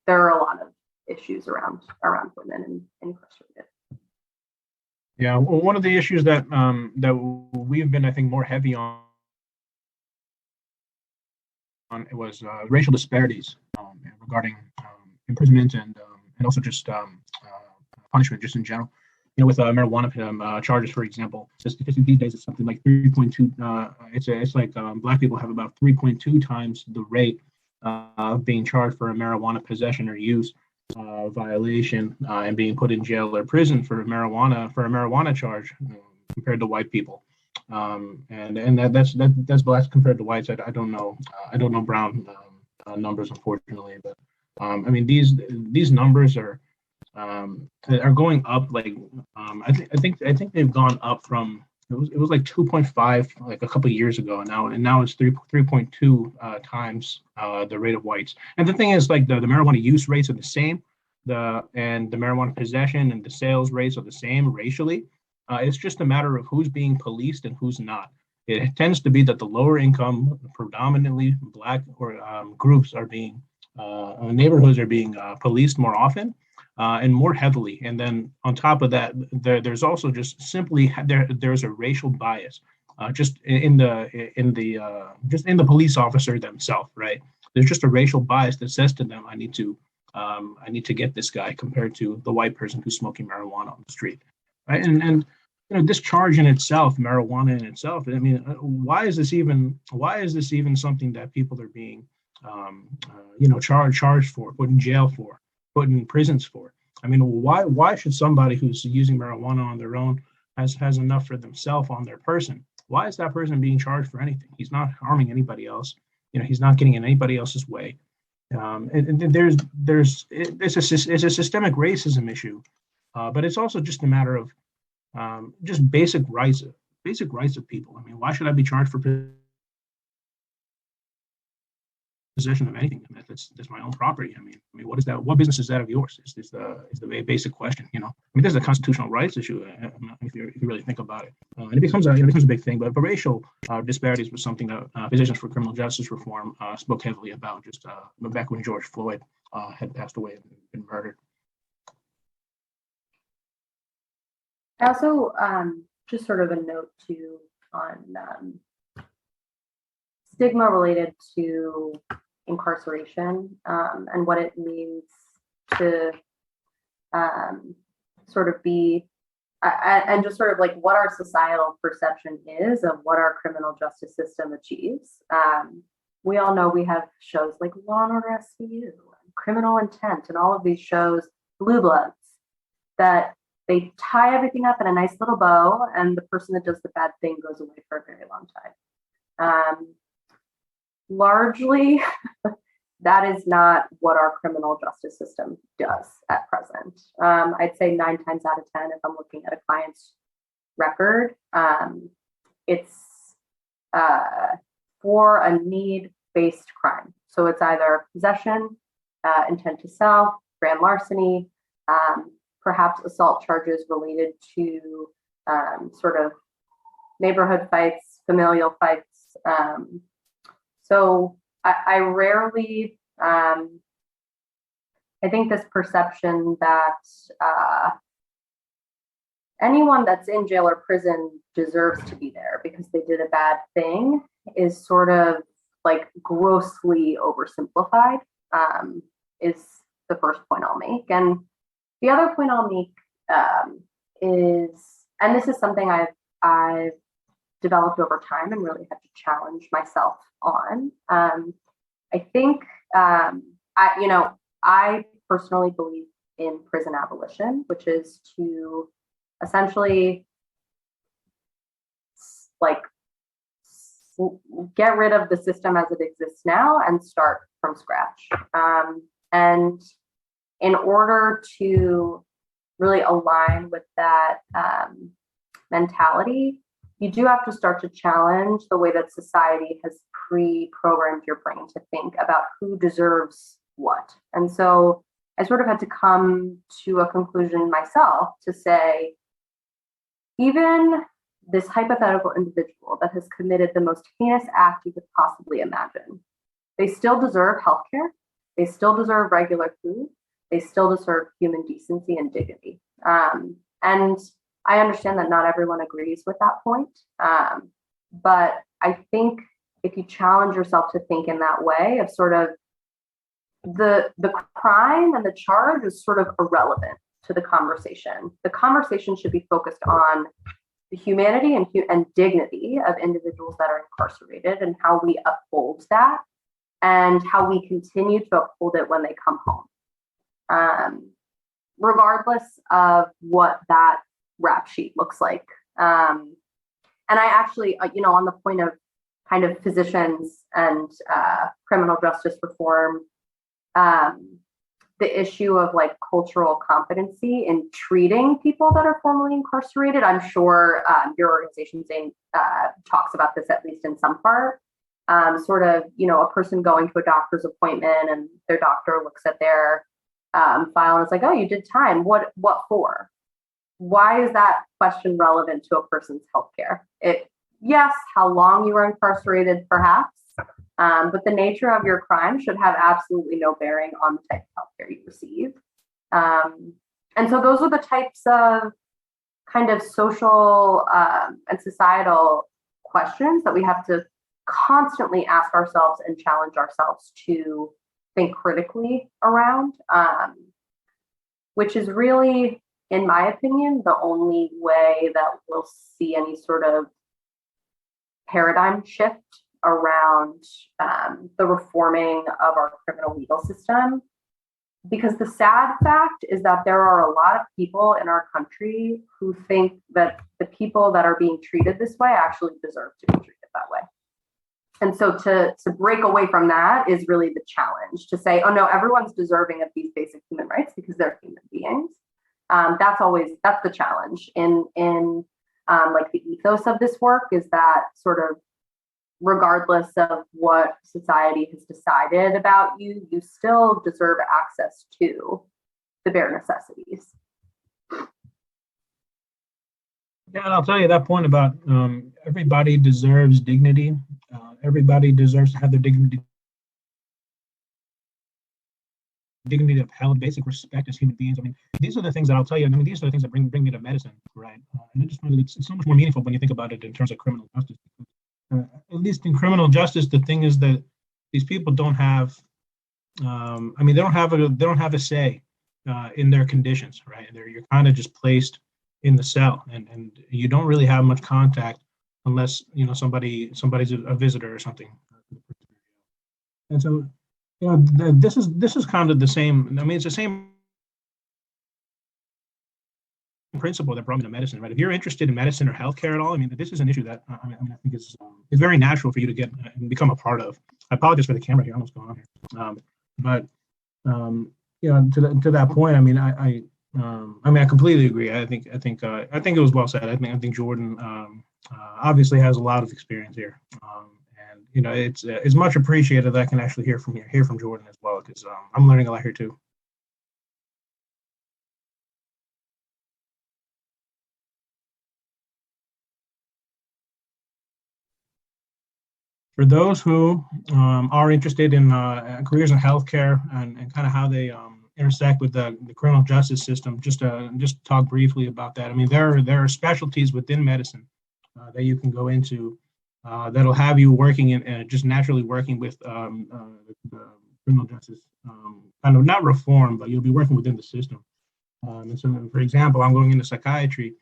There are a lot of issues around women incarcerated. Yeah, well, one of the issues that we've been, I think, more heavy on it was racial disparities regarding imprisonment and also just punishment, just in general. With marijuana charges, for example, the statistic these days is something like 3.2. It's like Black people have about 3.2 times the rate of being charged for a marijuana possession or use violation and being put in jail or prison for a marijuana charge compared to white people. And that's Blacks compared to whites. I don't know brown numbers, unfortunately, but I mean these numbers are going up. Like I think they've gone up from it was like 2.5 like a couple of years ago now it's 3.2 times the rate of whites. And the thing is, like the marijuana use rates are the same, and the marijuana possession and the sales rates are the same racially. It's just a matter of who's being policed and who's not. It tends to be that the lower income, predominantly Black or groups are being neighborhoods are being policed more often. And more heavily, and then on top of that, there's also just simply there's a racial bias, just in the police officer themselves, right? There's just a racial bias that says to them, I need to get this guy compared to the white person who's smoking marijuana on the street, right? And this charge in itself, marijuana in itself, I mean, why is this even something that people are being charged for, put in jail for, put in prisons for? I mean, why should somebody who's using marijuana on their own has enough for themselves on their person? Why is that person being charged for anything? He's not harming anybody else. He's not getting in anybody else's way. And it's a systemic racism issue, but it's also just a matter of just basic rights of people. I mean, why should I be charged for possession of anything? That's my own property. I mean, what is that? What business is that of yours? Is the basic question. I mean, this is a constitutional rights issue. If you really think about it, and it becomes a big thing. But racial disparities was something that Physicians for Criminal Justice Reform spoke heavily about just back when George Floyd had passed away and been murdered. I also just sort of a note too on stigma related to incarceration and what it means to sort of be and just sort of like what our societal perception is of what our criminal justice system achieves. We all know we have shows like Law and Order SVU, Criminal Intent, and all of these shows, Blue Bloods, that they tie everything up in a nice little bow, and the person that does the bad thing goes away for a very long time. Largely, that is not what our criminal justice system does at present. I'd say 9 times out of 10, if I'm looking at a client's record, it's for a need-based crime. So it's either possession, intent to sell, grand larceny, perhaps assault charges related to sort of neighborhood fights, familial fights. So I rarely, I think this perception that anyone that's in jail or prison deserves to be there because they did a bad thing is sort of like grossly oversimplified, is the first point I'll make. And the other point I'll make is, and this is something I've developed over time and really had to challenge myself on. I think I personally believe in prison abolition, which is to essentially like get rid of the system as it exists now and start from scratch. And in order to really align with that mentality, you do have to start to challenge the way that society has pre-programmed your brain to think about who deserves what. And so I sort of had to come to a conclusion myself to say, even this hypothetical individual that has committed the most heinous act you could possibly imagine, they still deserve healthcare. They still deserve regular food. They still deserve human decency and dignity. And I understand that not everyone agrees with that point. But I think if you challenge yourself to think in that way of sort of the crime and the charge is sort of irrelevant to the conversation. The conversation should be focused on the humanity and dignity of individuals that are incarcerated and how we uphold that and how we continue to uphold it when they come home, regardless of what that rap sheet looks like. And I actually, on the point of kind of physicians and criminal justice reform, the issue of like cultural competency in treating people that are formerly incarcerated. I'm sure your organization, Zane, talks about this at least in some part. Sort of, a person going to a doctor's appointment and their doctor looks at their file and is like, oh, you did time. What for? Why is that question relevant to a person's healthcare? Yes, how long you were incarcerated, perhaps. But the nature of your crime should have absolutely no bearing on the type of healthcare you receive. And so those are the types of kind of social and societal questions that we have to constantly ask ourselves and challenge ourselves to think critically around, which is really, in my opinion, the only way that we'll see any sort of paradigm shift around the reforming of our criminal legal system. Because the sad fact is that there are a lot of people in our country who think that the people that are being treated this way actually deserve to be treated that way. And so to break away from that is really the challenge, to say, oh no, everyone's deserving of these basic human rights because they're human beings. That's the challenge in like the ethos of this work, is that sort of regardless of what society has decided about you, you still deserve access to the bare necessities. Yeah, and I'll tell you that point about everybody deserves dignity. Everybody deserves to have their dignity of health, basic respect as human beings. I mean, these are the things that I'll tell you. I mean, these are the things that bring me to medicine, right? And it's so much more meaningful when you think about it in terms of criminal justice. At least in criminal justice, the thing is that these people don't have, they don't have a say in their conditions, right? You're kind of just placed in the cell, and you don't really have much contact unless somebody's a visitor or something. And so, this is kind of the same. I mean, it's the same principle that brought me to medicine, right? If you're interested in medicine or healthcare at all, I mean, this is an issue that I think is very natural for you to get and become a part of. I apologize for the camera here. I almost going on here. To that point, I mean, I completely agree. I think it was well said. I think Jordan obviously has a lot of experience here, and it's much appreciated that I can actually hear from Jordan as well, because I'm learning a lot here too. For those who are interested in careers in healthcare and kind of how they intersect with the criminal justice system, just talk briefly about that. I mean, there are specialties within medicine that you can go into that'll have you working in just naturally working with the criminal justice kind of not reform, but you'll be working within the system. And so, for example, I'm going into psychiatry.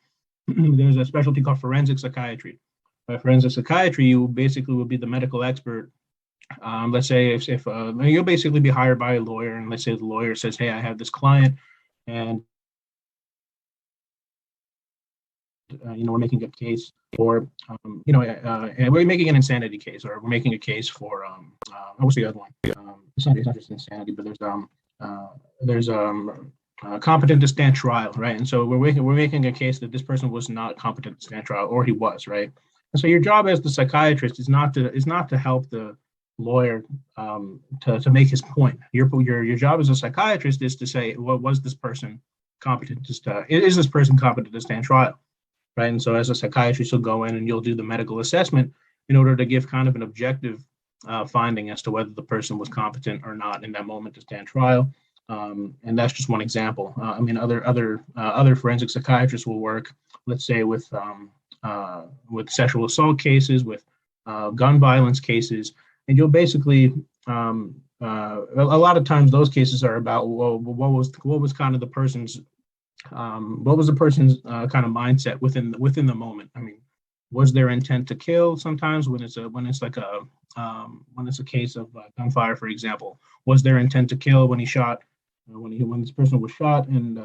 There's a specialty called forensic psychiatry. By forensic psychiatry, you basically will be the medical expert. Let's say if you'll basically be hired by a lawyer, and let's say the lawyer says, "Hey, I have this client, and we're making a case for, we're making an insanity case, or we're making a case for, what's the other one? It's not just insanity, but there's competent to stand trial, right? And so we're making a case that this person was not competent to stand trial, or he was, right? And so your job as the psychiatrist is not to help the lawyer to make his point. Your job as a psychiatrist is to say, well, was this person competent to is this person competent to stand trial? Right. And so as a psychiatrist, you'll go in and you'll do the medical assessment in order to give kind of an objective finding as to whether the person was competent or not in that moment to stand trial. And that's just one example. I mean, other forensic psychiatrists will work, let's say, with sexual assault cases, with gun violence cases, and you'll basically a lot of times those cases are about, well, what was kind of the person's kind of mindset within the moment. I mean, was their intent to kill? Sometimes when it's a case of gunfire, for example, was their intent to kill when he shot, when this person was shot? And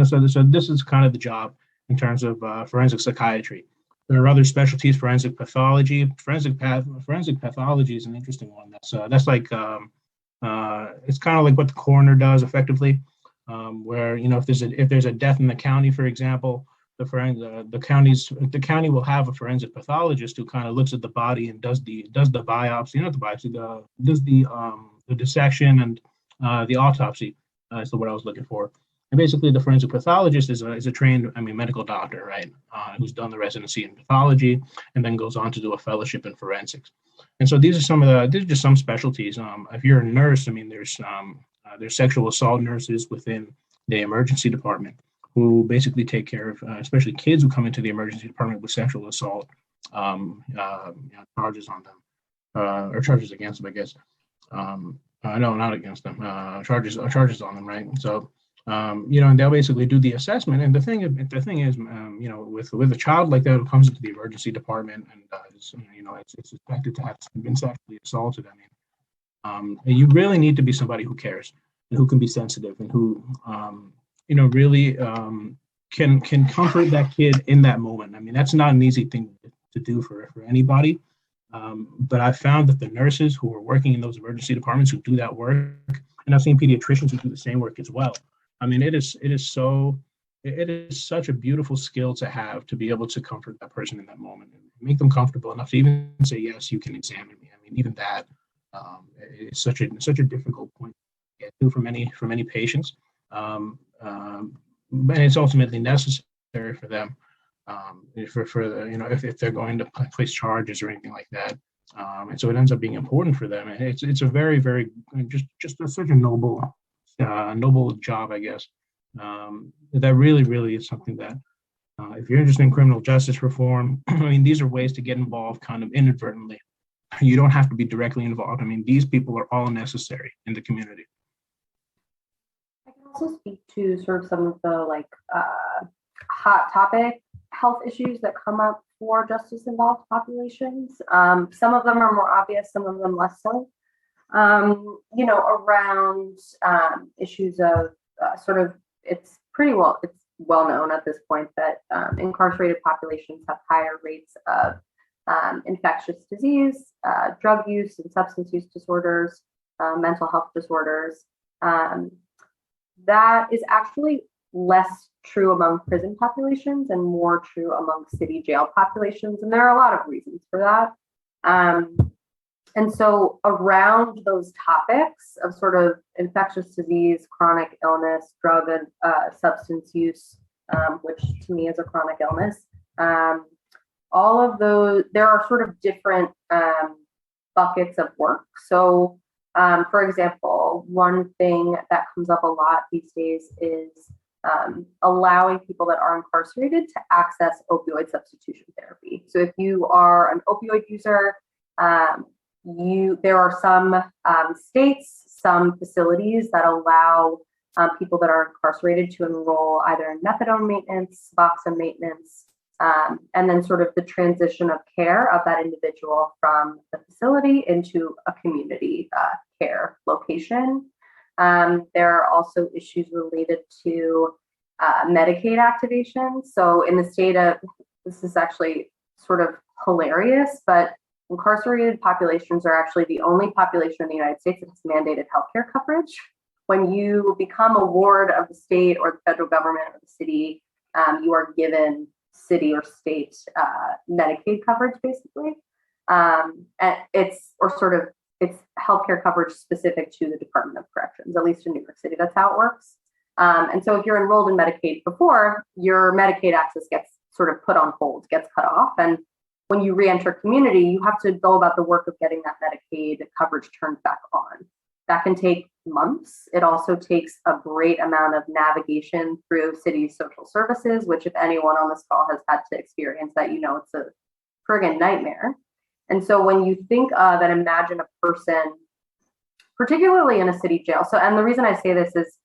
so this is kind of the job in terms of forensic psychiatry. There are other specialties: forensic pathology. Forensic pathology is an interesting one. That's like it's kind of like what the coroner does effectively. Where if there's a death in the county, for example, the county will have a forensic pathologist who kind of looks at the body and does the biopsy, not the biopsy, does the dissection and the autopsy. Is the word I was looking for. And basically, the forensic pathologist is a trained, medical doctor, right? Who's done the residency in pathology and then goes on to do a fellowship in forensics. And so these are just some specialties. If you're a nurse, there's sexual assault nurses within the emergency department who basically take care of, especially kids who come into the emergency department with sexual assault charges on them, or charges against them, I guess. No, not against them. Charges on them, right? So, and they'll basically do the assessment. And the thing is, with a child like that who comes into the emergency department and it's suspected to have been sexually assaulted. You really need to be somebody who cares and who can be sensitive and who, really can comfort that kid in that moment. That's not an easy thing to do for anybody. But I found that the nurses who are working in those emergency departments who do that work, and I've seen pediatricians who do the same work as well. It is such a beautiful skill to have, to be able to comfort that person in that moment and make them comfortable enough to even say, yes, you can examine me. Even that is such a difficult point to get to for many patients. And it's ultimately necessary for them. If they're going to place charges or anything like that, and so it ends up being important for them. And it's a very, very just such a noble job, I guess. That really is something that, if you're interested in criminal justice reform, these are ways to get involved, kind of inadvertently. You don't have to be directly involved. These people are all necessary in the community. I can also speak to sort of some of the hot topic health issues that come up for justice-involved populations. Some of them are more obvious, some of them less so. Around issues of it's well known at this point that incarcerated populations have higher rates of infectious disease, drug use and substance use disorders, mental health disorders. That is actually less true among prison populations and more true among city jail populations. And there are a lot of reasons for that. And so around those topics of sort of infectious disease, chronic illness, drug and substance use, which to me is a chronic illness, all of those, there are sort of different buckets of work. So, for example, one thing that comes up a lot these days is allowing people that are incarcerated to access opioid substitution therapy. So if you are an opioid user, there are some states, some facilities that allow people that are incarcerated to enroll either in methadone maintenance, Suboxone maintenance, and then sort of the transition of care of that individual from the facility into a community care location. There are also issues related to Medicaid activation. So in the state of, this is actually sort of hilarious, but incarcerated populations are actually the only population in the United States that has mandated healthcare coverage. When you become a ward of the state or the federal government or the city, you are given city or state Medicaid coverage, basically. And it's healthcare coverage specific to the Department of Corrections, at least in New York City. That's how it works. And so if you're enrolled in Medicaid before, your Medicaid access gets sort of put on hold, gets cut off. And when you re-enter community, you have to go about the work of getting that Medicaid coverage turned back on. That can take months. It also takes a great amount of navigation through city social services, which if anyone on this call has had to experience that, you know, it's a friggin' nightmare. And so when you think of and imagine a person, particularly in a city jail, so, and the reason I say this is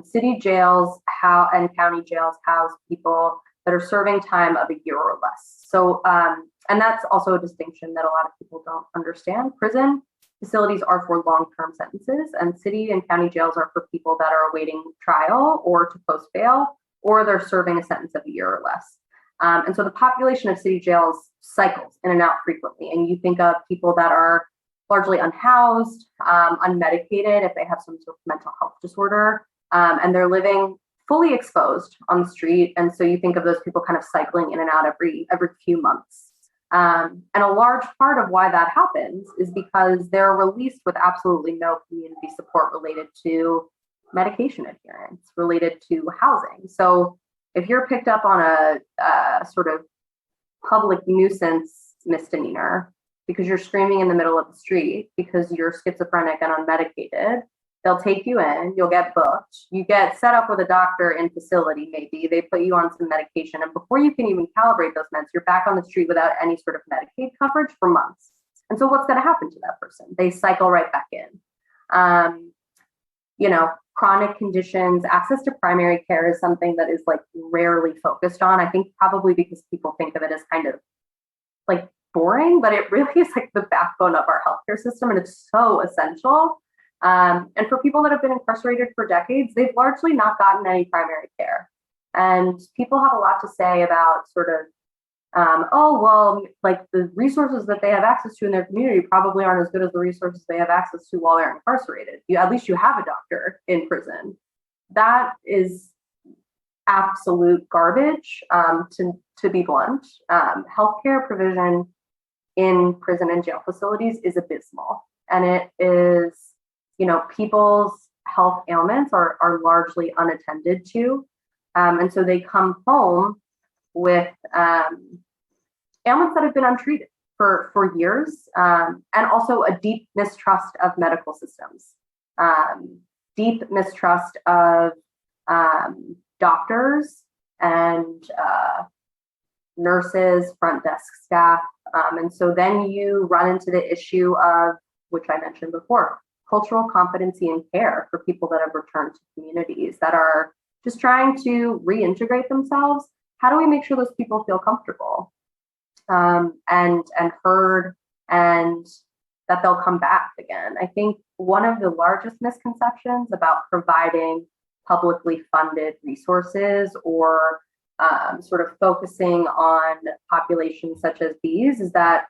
city jails and county jails house people that are serving time of a year or less. So, and that's also a distinction that a lot of people don't understand. Prison facilities are for long-term sentences, and city and county jails are for people that are awaiting trial or to post bail, or they're serving a sentence of a year or less. And so the population of city jails cycles in and out frequently. And you think of people that are largely unhoused, unmedicated, if they have some sort of mental health disorder, and they're living fully exposed on the street. And so you think of those people kind of cycling in and out every few months. And a large part of why that happens is because they're released with absolutely no community support related to medication adherence, related to housing. So if you're picked up on a sort of public nuisance misdemeanor because you're screaming in the middle of the street because you're schizophrenic and unmedicated, they'll take you in, you'll get booked, you get set up with a doctor in facility, maybe they put you on some medication, and before you can even calibrate those meds, you're back on the street without any sort of Medicaid coverage for months. And so what's going to happen to that person? They cycle right back in. You know, chronic conditions, access to primary care is something that is like rarely focused on. I think probably because people think of it as kind of like boring, but it really is like the backbone of our healthcare system, and it's so essential. And for people that have been incarcerated for decades, they've largely not gotten any primary care. And people have a lot to say about sort of, oh, well, like the resources that they have access to in their community probably aren't as good as the resources they have access to while they're incarcerated. At least you have a doctor in prison. That is absolute garbage, to be blunt. Healthcare provision in prison and jail facilities is abysmal. And it is, you know, people's health ailments are largely unattended to. And so they come home with ailments that have been untreated for years, and also a deep mistrust of medical systems, deep mistrust of doctors and nurses, front desk staff. And so then you run into the issue of, which I mentioned before, cultural competency and care for people that have returned to communities that are just trying to reintegrate themselves. How do we make sure those people feel comfortable and heard, and that they'll come back again? I think one of the largest misconceptions about providing publicly funded resources or sort of focusing on populations such as these is that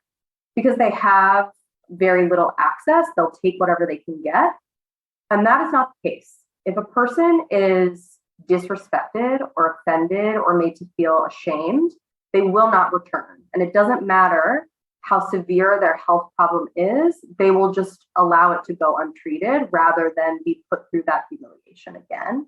because they have very little access, they'll take whatever they can get. And that is not the case. If a person is disrespected or offended or made to feel ashamed, they will not return. And it doesn't matter how severe their health problem is, they will just allow it to go untreated rather than be put through that humiliation again.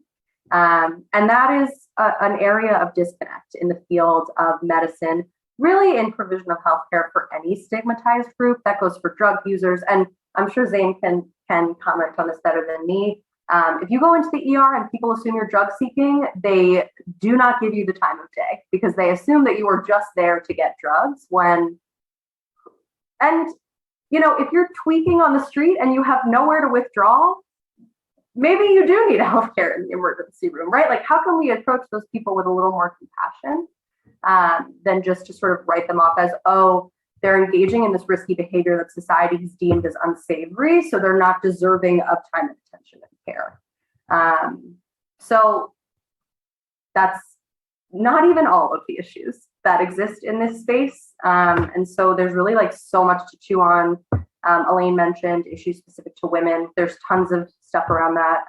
And that is an area of disconnect in the field of medicine, really in provision of healthcare for any stigmatized group. That goes for drug users. And I'm sure Zane can comment on this better than me. If you go into the ER and people assume you're drug seeking, they do not give you the time of day because they assume that you are just there to get drugs and if you're tweaking on the street and you have nowhere to withdraw, maybe you do need healthcare in the emergency room, right? Like, how can we approach those people with a little more compassion than just to sort of write them off as, oh, they're engaging in this risky behavior that society has deemed as unsavory, so they're not deserving of time and attention and care. So that's not even all of the issues that exist in this space. And so there's really like so much to chew on. Elaine mentioned issues specific to women. There's tons of stuff around that.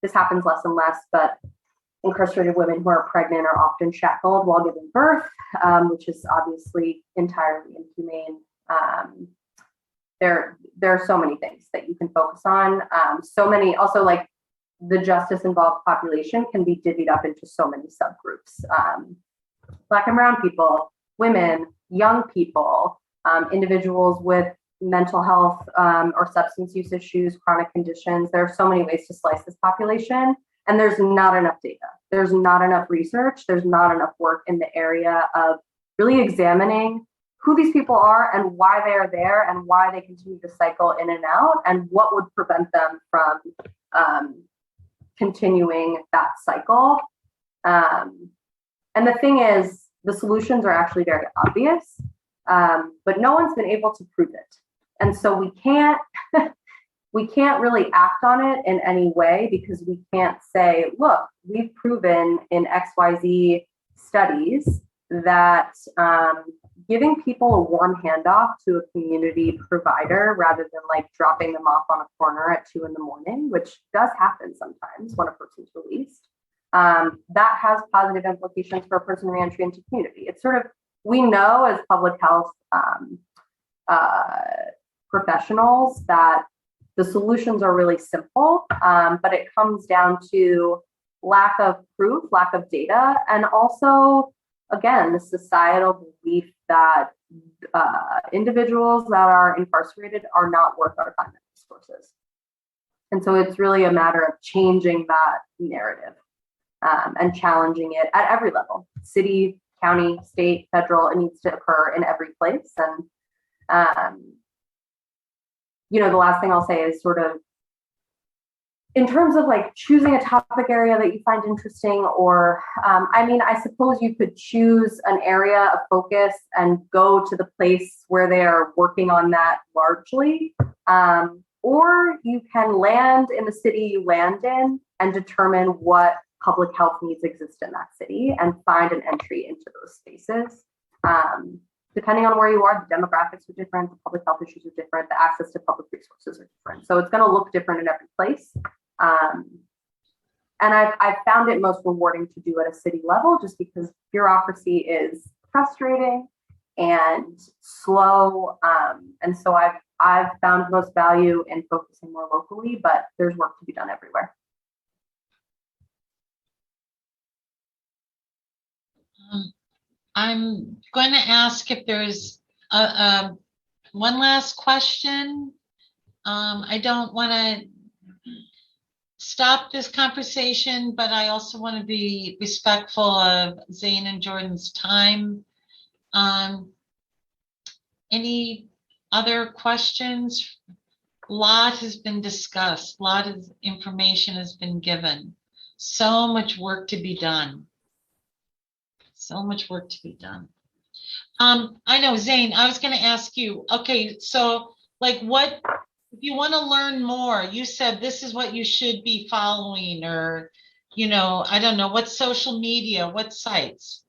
This happens less and less, but incarcerated women who are pregnant are often shackled while giving birth, which is obviously entirely inhumane. There are so many things that you can focus on. So many, also like the justice involved population can be divvied up into so many subgroups. Black and brown people, women, young people, individuals with mental health or substance use issues, chronic conditions. There are so many ways to slice this population, and there's not enough data. There's not enough research. There's not enough work in the area of really examining who these people are and why they are there and why they continue to cycle in and out and what would prevent them from continuing that cycle. And the thing is, the solutions are actually very obvious, but no one's been able to prove it. And so we can't really act on it in any way because we can't say, look, we've proven in XYZ studies that giving people a warm handoff to a community provider rather than like dropping them off on a corner at 2 a.m, which does happen sometimes when a person's released, that has positive implications for a person reentry into community. It's sort of, we know as public health professionals that the solutions are really simple, but it comes down to lack of proof, lack of data, and also, again, the societal belief that individuals that are incarcerated are not worth our time and resources. And so it's really a matter of changing that narrative and challenging it at every level, city, county, state, federal. It needs to occur in every place. And the last thing I'll say is sort of in terms of like choosing a topic area that you find interesting, or I suppose you could choose an area of focus and go to the place where they are working on that largely, or you can land in the city you land in and determine what public health needs exist in that city and find an entry into those spaces. Depending on where you are, the demographics are different, the public health issues are different, the access to public resources are different. So it's going to look different in every place. And I've found it most rewarding to do at a city level just because bureaucracy is frustrating and slow. And so I've found most value in focusing more locally, but there's work to be done everywhere. I'm going to ask if there's one last question. I don't want to stop this conversation, but I also want to be respectful of Zane and Jordan's time. Any other questions? A lot has been discussed. A lot of information has been given. So much work to be done. So much work to be done. I know, Zane, I was going to ask you, okay, so like what, if you want to learn more, you said this is what you should be following, or, I don't know, what social media, what sites?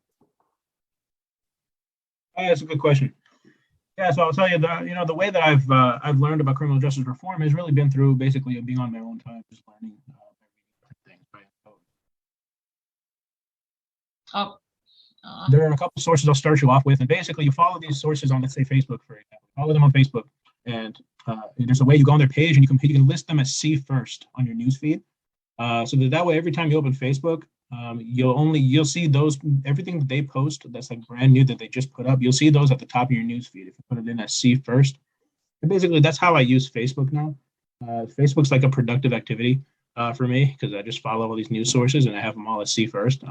That's a good question. Yeah, so I'll tell you the way that I've learned about criminal justice reform has really been through basically being on my own time, just learning things. Right? Oh. There are a couple sources I'll start you off with, and basically you follow these sources on, let's say, Facebook, for example. Follow them on Facebook, and there's a way you go on their page and you can list them as see first on your newsfeed, so that way every time you open Facebook, you'll see those, everything that they post that's like brand new that they just put up, you'll see those at the top of your news feed if you put it in as see first. And basically, that's how I use Facebook now. Facebook's like a productive activity for me because I just follow all these news sources and I have them all at see first.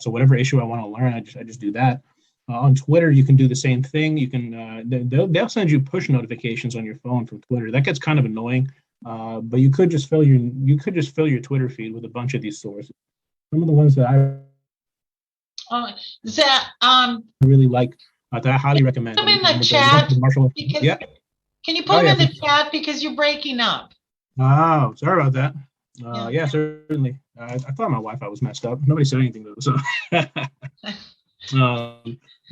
So whatever issue I want to learn, I just do that. On Twitter, you can do the same thing. You can they'll send you push notifications on your phone from Twitter. That gets kind of annoying, but you could just fill your Twitter feed with a bunch of these sources. Some of the ones that I really like, that I highly recommend. Put them in the chat. Because, yeah. Can you put them in the chat because you're breaking up? Oh, sorry about that. Yeah, certainly. I thought my Wi-Fi was messed up. Nobody said anything though. So,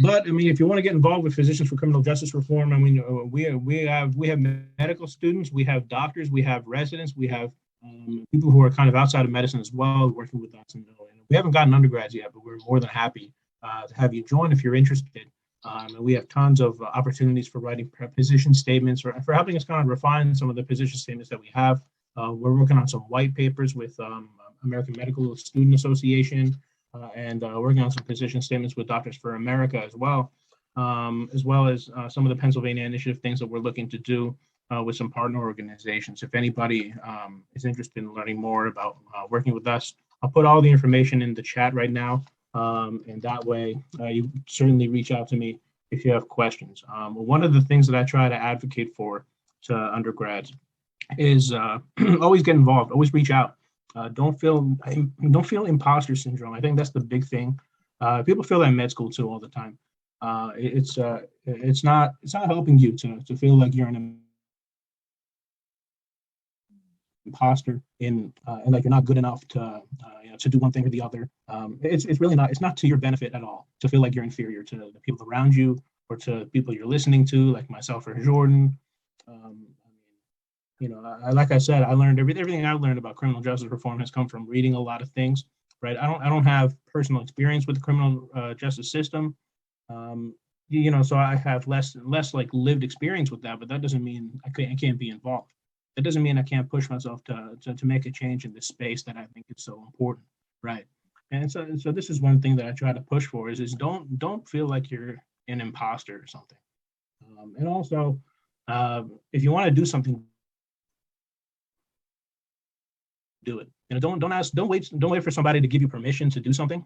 but I mean, if you want to get involved with Physicians for Criminal Justice Reform, I mean, we have medical students, we have doctors, we have residents, we have people who are kind of outside of medicine as well, working with us. And we haven't gotten undergrads yet, but we're more than happy to have you join if you're interested. And we have tons of opportunities for writing position statements or for helping us kind of refine some of the position statements that we have. We're working on some white papers with American Medical Student Association and working on some position statements with Doctors for America as well as some of the Pennsylvania initiative things that we're looking to do with some partner organizations. If anybody is interested in learning more about working with us, I'll put all the information in the chat right now. And that way you certainly reach out to me if you have questions. One of the things that I try to advocate for to undergrads is always get involved, always reach out. Don't feel imposter syndrome. I think that's the big thing. People feel that in med school too all the time. It's not helping you to feel like you're an imposter and like you're not good enough to do one thing or the other. It's really not. It's not to your benefit at all to feel like you're inferior to the people around you or to people you're listening to, like myself or Jordan. Like I said, I learned everything I learned about criminal justice reform has come from reading a lot of things. Right? I don't have personal experience with the criminal justice system. So I have less like lived experience with that, but that doesn't mean I can't be involved. That doesn't mean I can't push myself to make a change in this space that I think is so important, right? And so this is one thing that I try to push for is don't feel like you're an imposter or something. And also, if you want to do something, do it. Don't wait for somebody to give you permission to do something.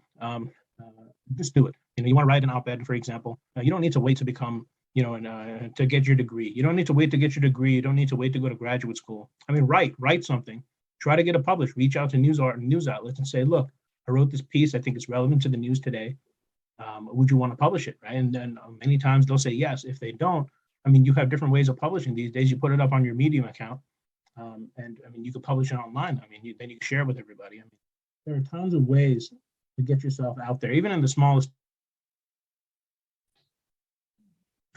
Just do it. You want to write an op-ed, for example. You don't need to wait to become to get your degree. You don't need to wait to get your degree. You don't need to wait to go to graduate school. I mean, write something. Try to get it published. Reach out to news outlets and say, look, I wrote this piece. I think it's relevant to the news today. Would you want to publish it? Right? And then many times they'll say yes. If they don't, I mean, you have different ways of publishing these days. You put it up on your Medium account. And I mean, you could publish it online. I mean, then you can share with everybody. I mean, there are tons of ways to get yourself out there, even in the smallest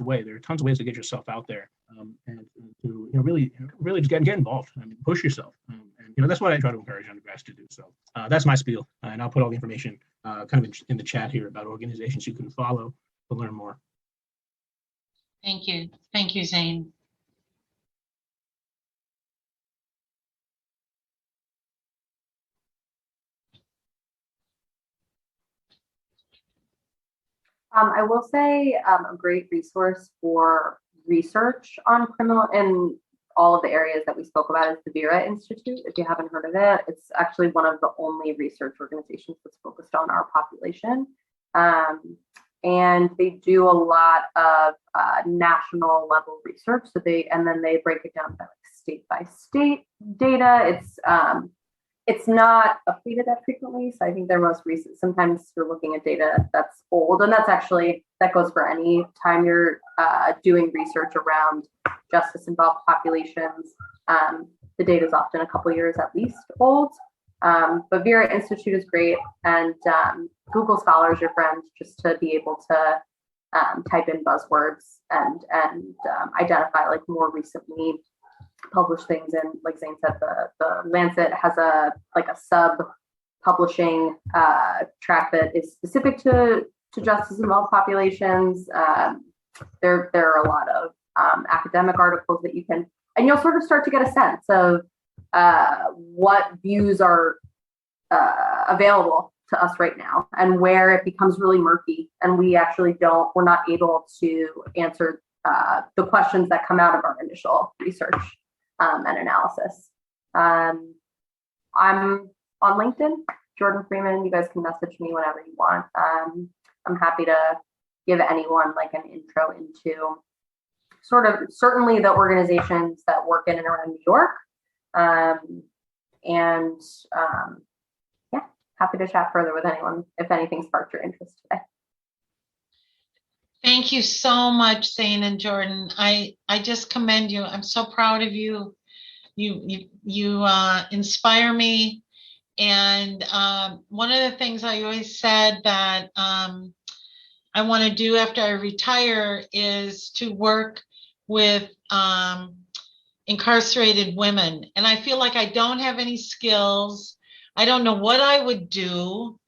way. There are tons of ways to get yourself out there and to really just get involved. I mean, push yourself, and that's what I try to encourage undergrads to do. So that's my spiel, and I'll put all the information kind of in the chat here about organizations you can follow to learn more. Thank you, Zane. I will say a great resource for research on criminal in all of the areas that we spoke about is the Vera Institute. If you haven't heard of it, it's actually one of the only research organizations that's focused on our population. And they do a lot of national level research. So they break it down by state data. It's not updated that frequently. So I think their most recent, sometimes you're looking at data that's old, and that goes for any time you're doing research around justice involved populations. The data is often a couple years at least old. But Vera Institute is great, and Google Scholar is your friend, just to be able to type in buzzwords and identify like more recently published things. And like Zane said, the Lancet has a sub publishing track that is specific to justice involved populations. There are a lot of academic articles that you can, and you'll sort of start to get a sense of what views are available to us right now, and where it becomes really murky and we're not able to answer the questions that come out of our initial research and analysis. I'm on LinkedIn, Jordan Freeman. You guys can message me whenever you want. I'm happy to give anyone like an intro into sort of certainly the organizations that work in and around New York. Yeah, happy to chat further with anyone if anything sparked your interest today. Thank you so much, Zane and Jordan. I just commend you. I'm so proud of you. You inspire me. And one of the things I always said that I want to do after I retire is to work with incarcerated women. And I feel like I don't have any skills. I don't know what I would do.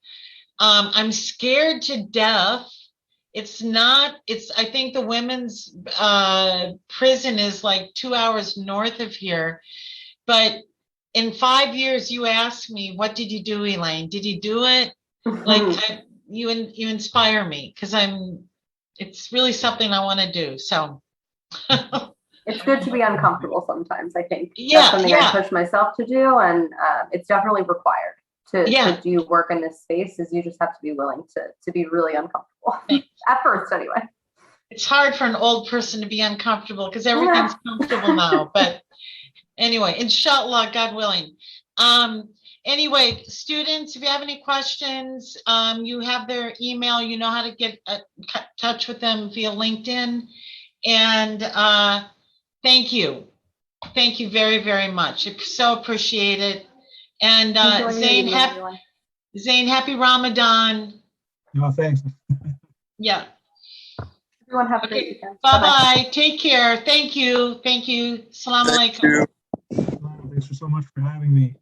I'm scared to death. I think the women's prison is like 2 hours north of here. But in 5 years, you asked me, what did you do, Elaine? Did you do it? You inspire me because it's really something I want to do. So it's good to be uncomfortable sometimes, I think. Yeah, that's something I push myself to do, and it's definitely required to do work in this space. Is you just have to be willing to be really uncomfortable at first, anyway. It's hard for an old person to be uncomfortable because everything's comfortable now. But anyway, inshallah, God willing. Anyway, students, if you have any questions, you have their email. You know how to get in touch with them via LinkedIn. And thank you. Thank you very, very much. I so appreciate it. And Zane, happy Ramadan. No, thanks. Yeah. Everyone have a great weekend. Bye-bye. Take care. Thank you. Thank you. Assalamu alaikum. Thanks so much for having me.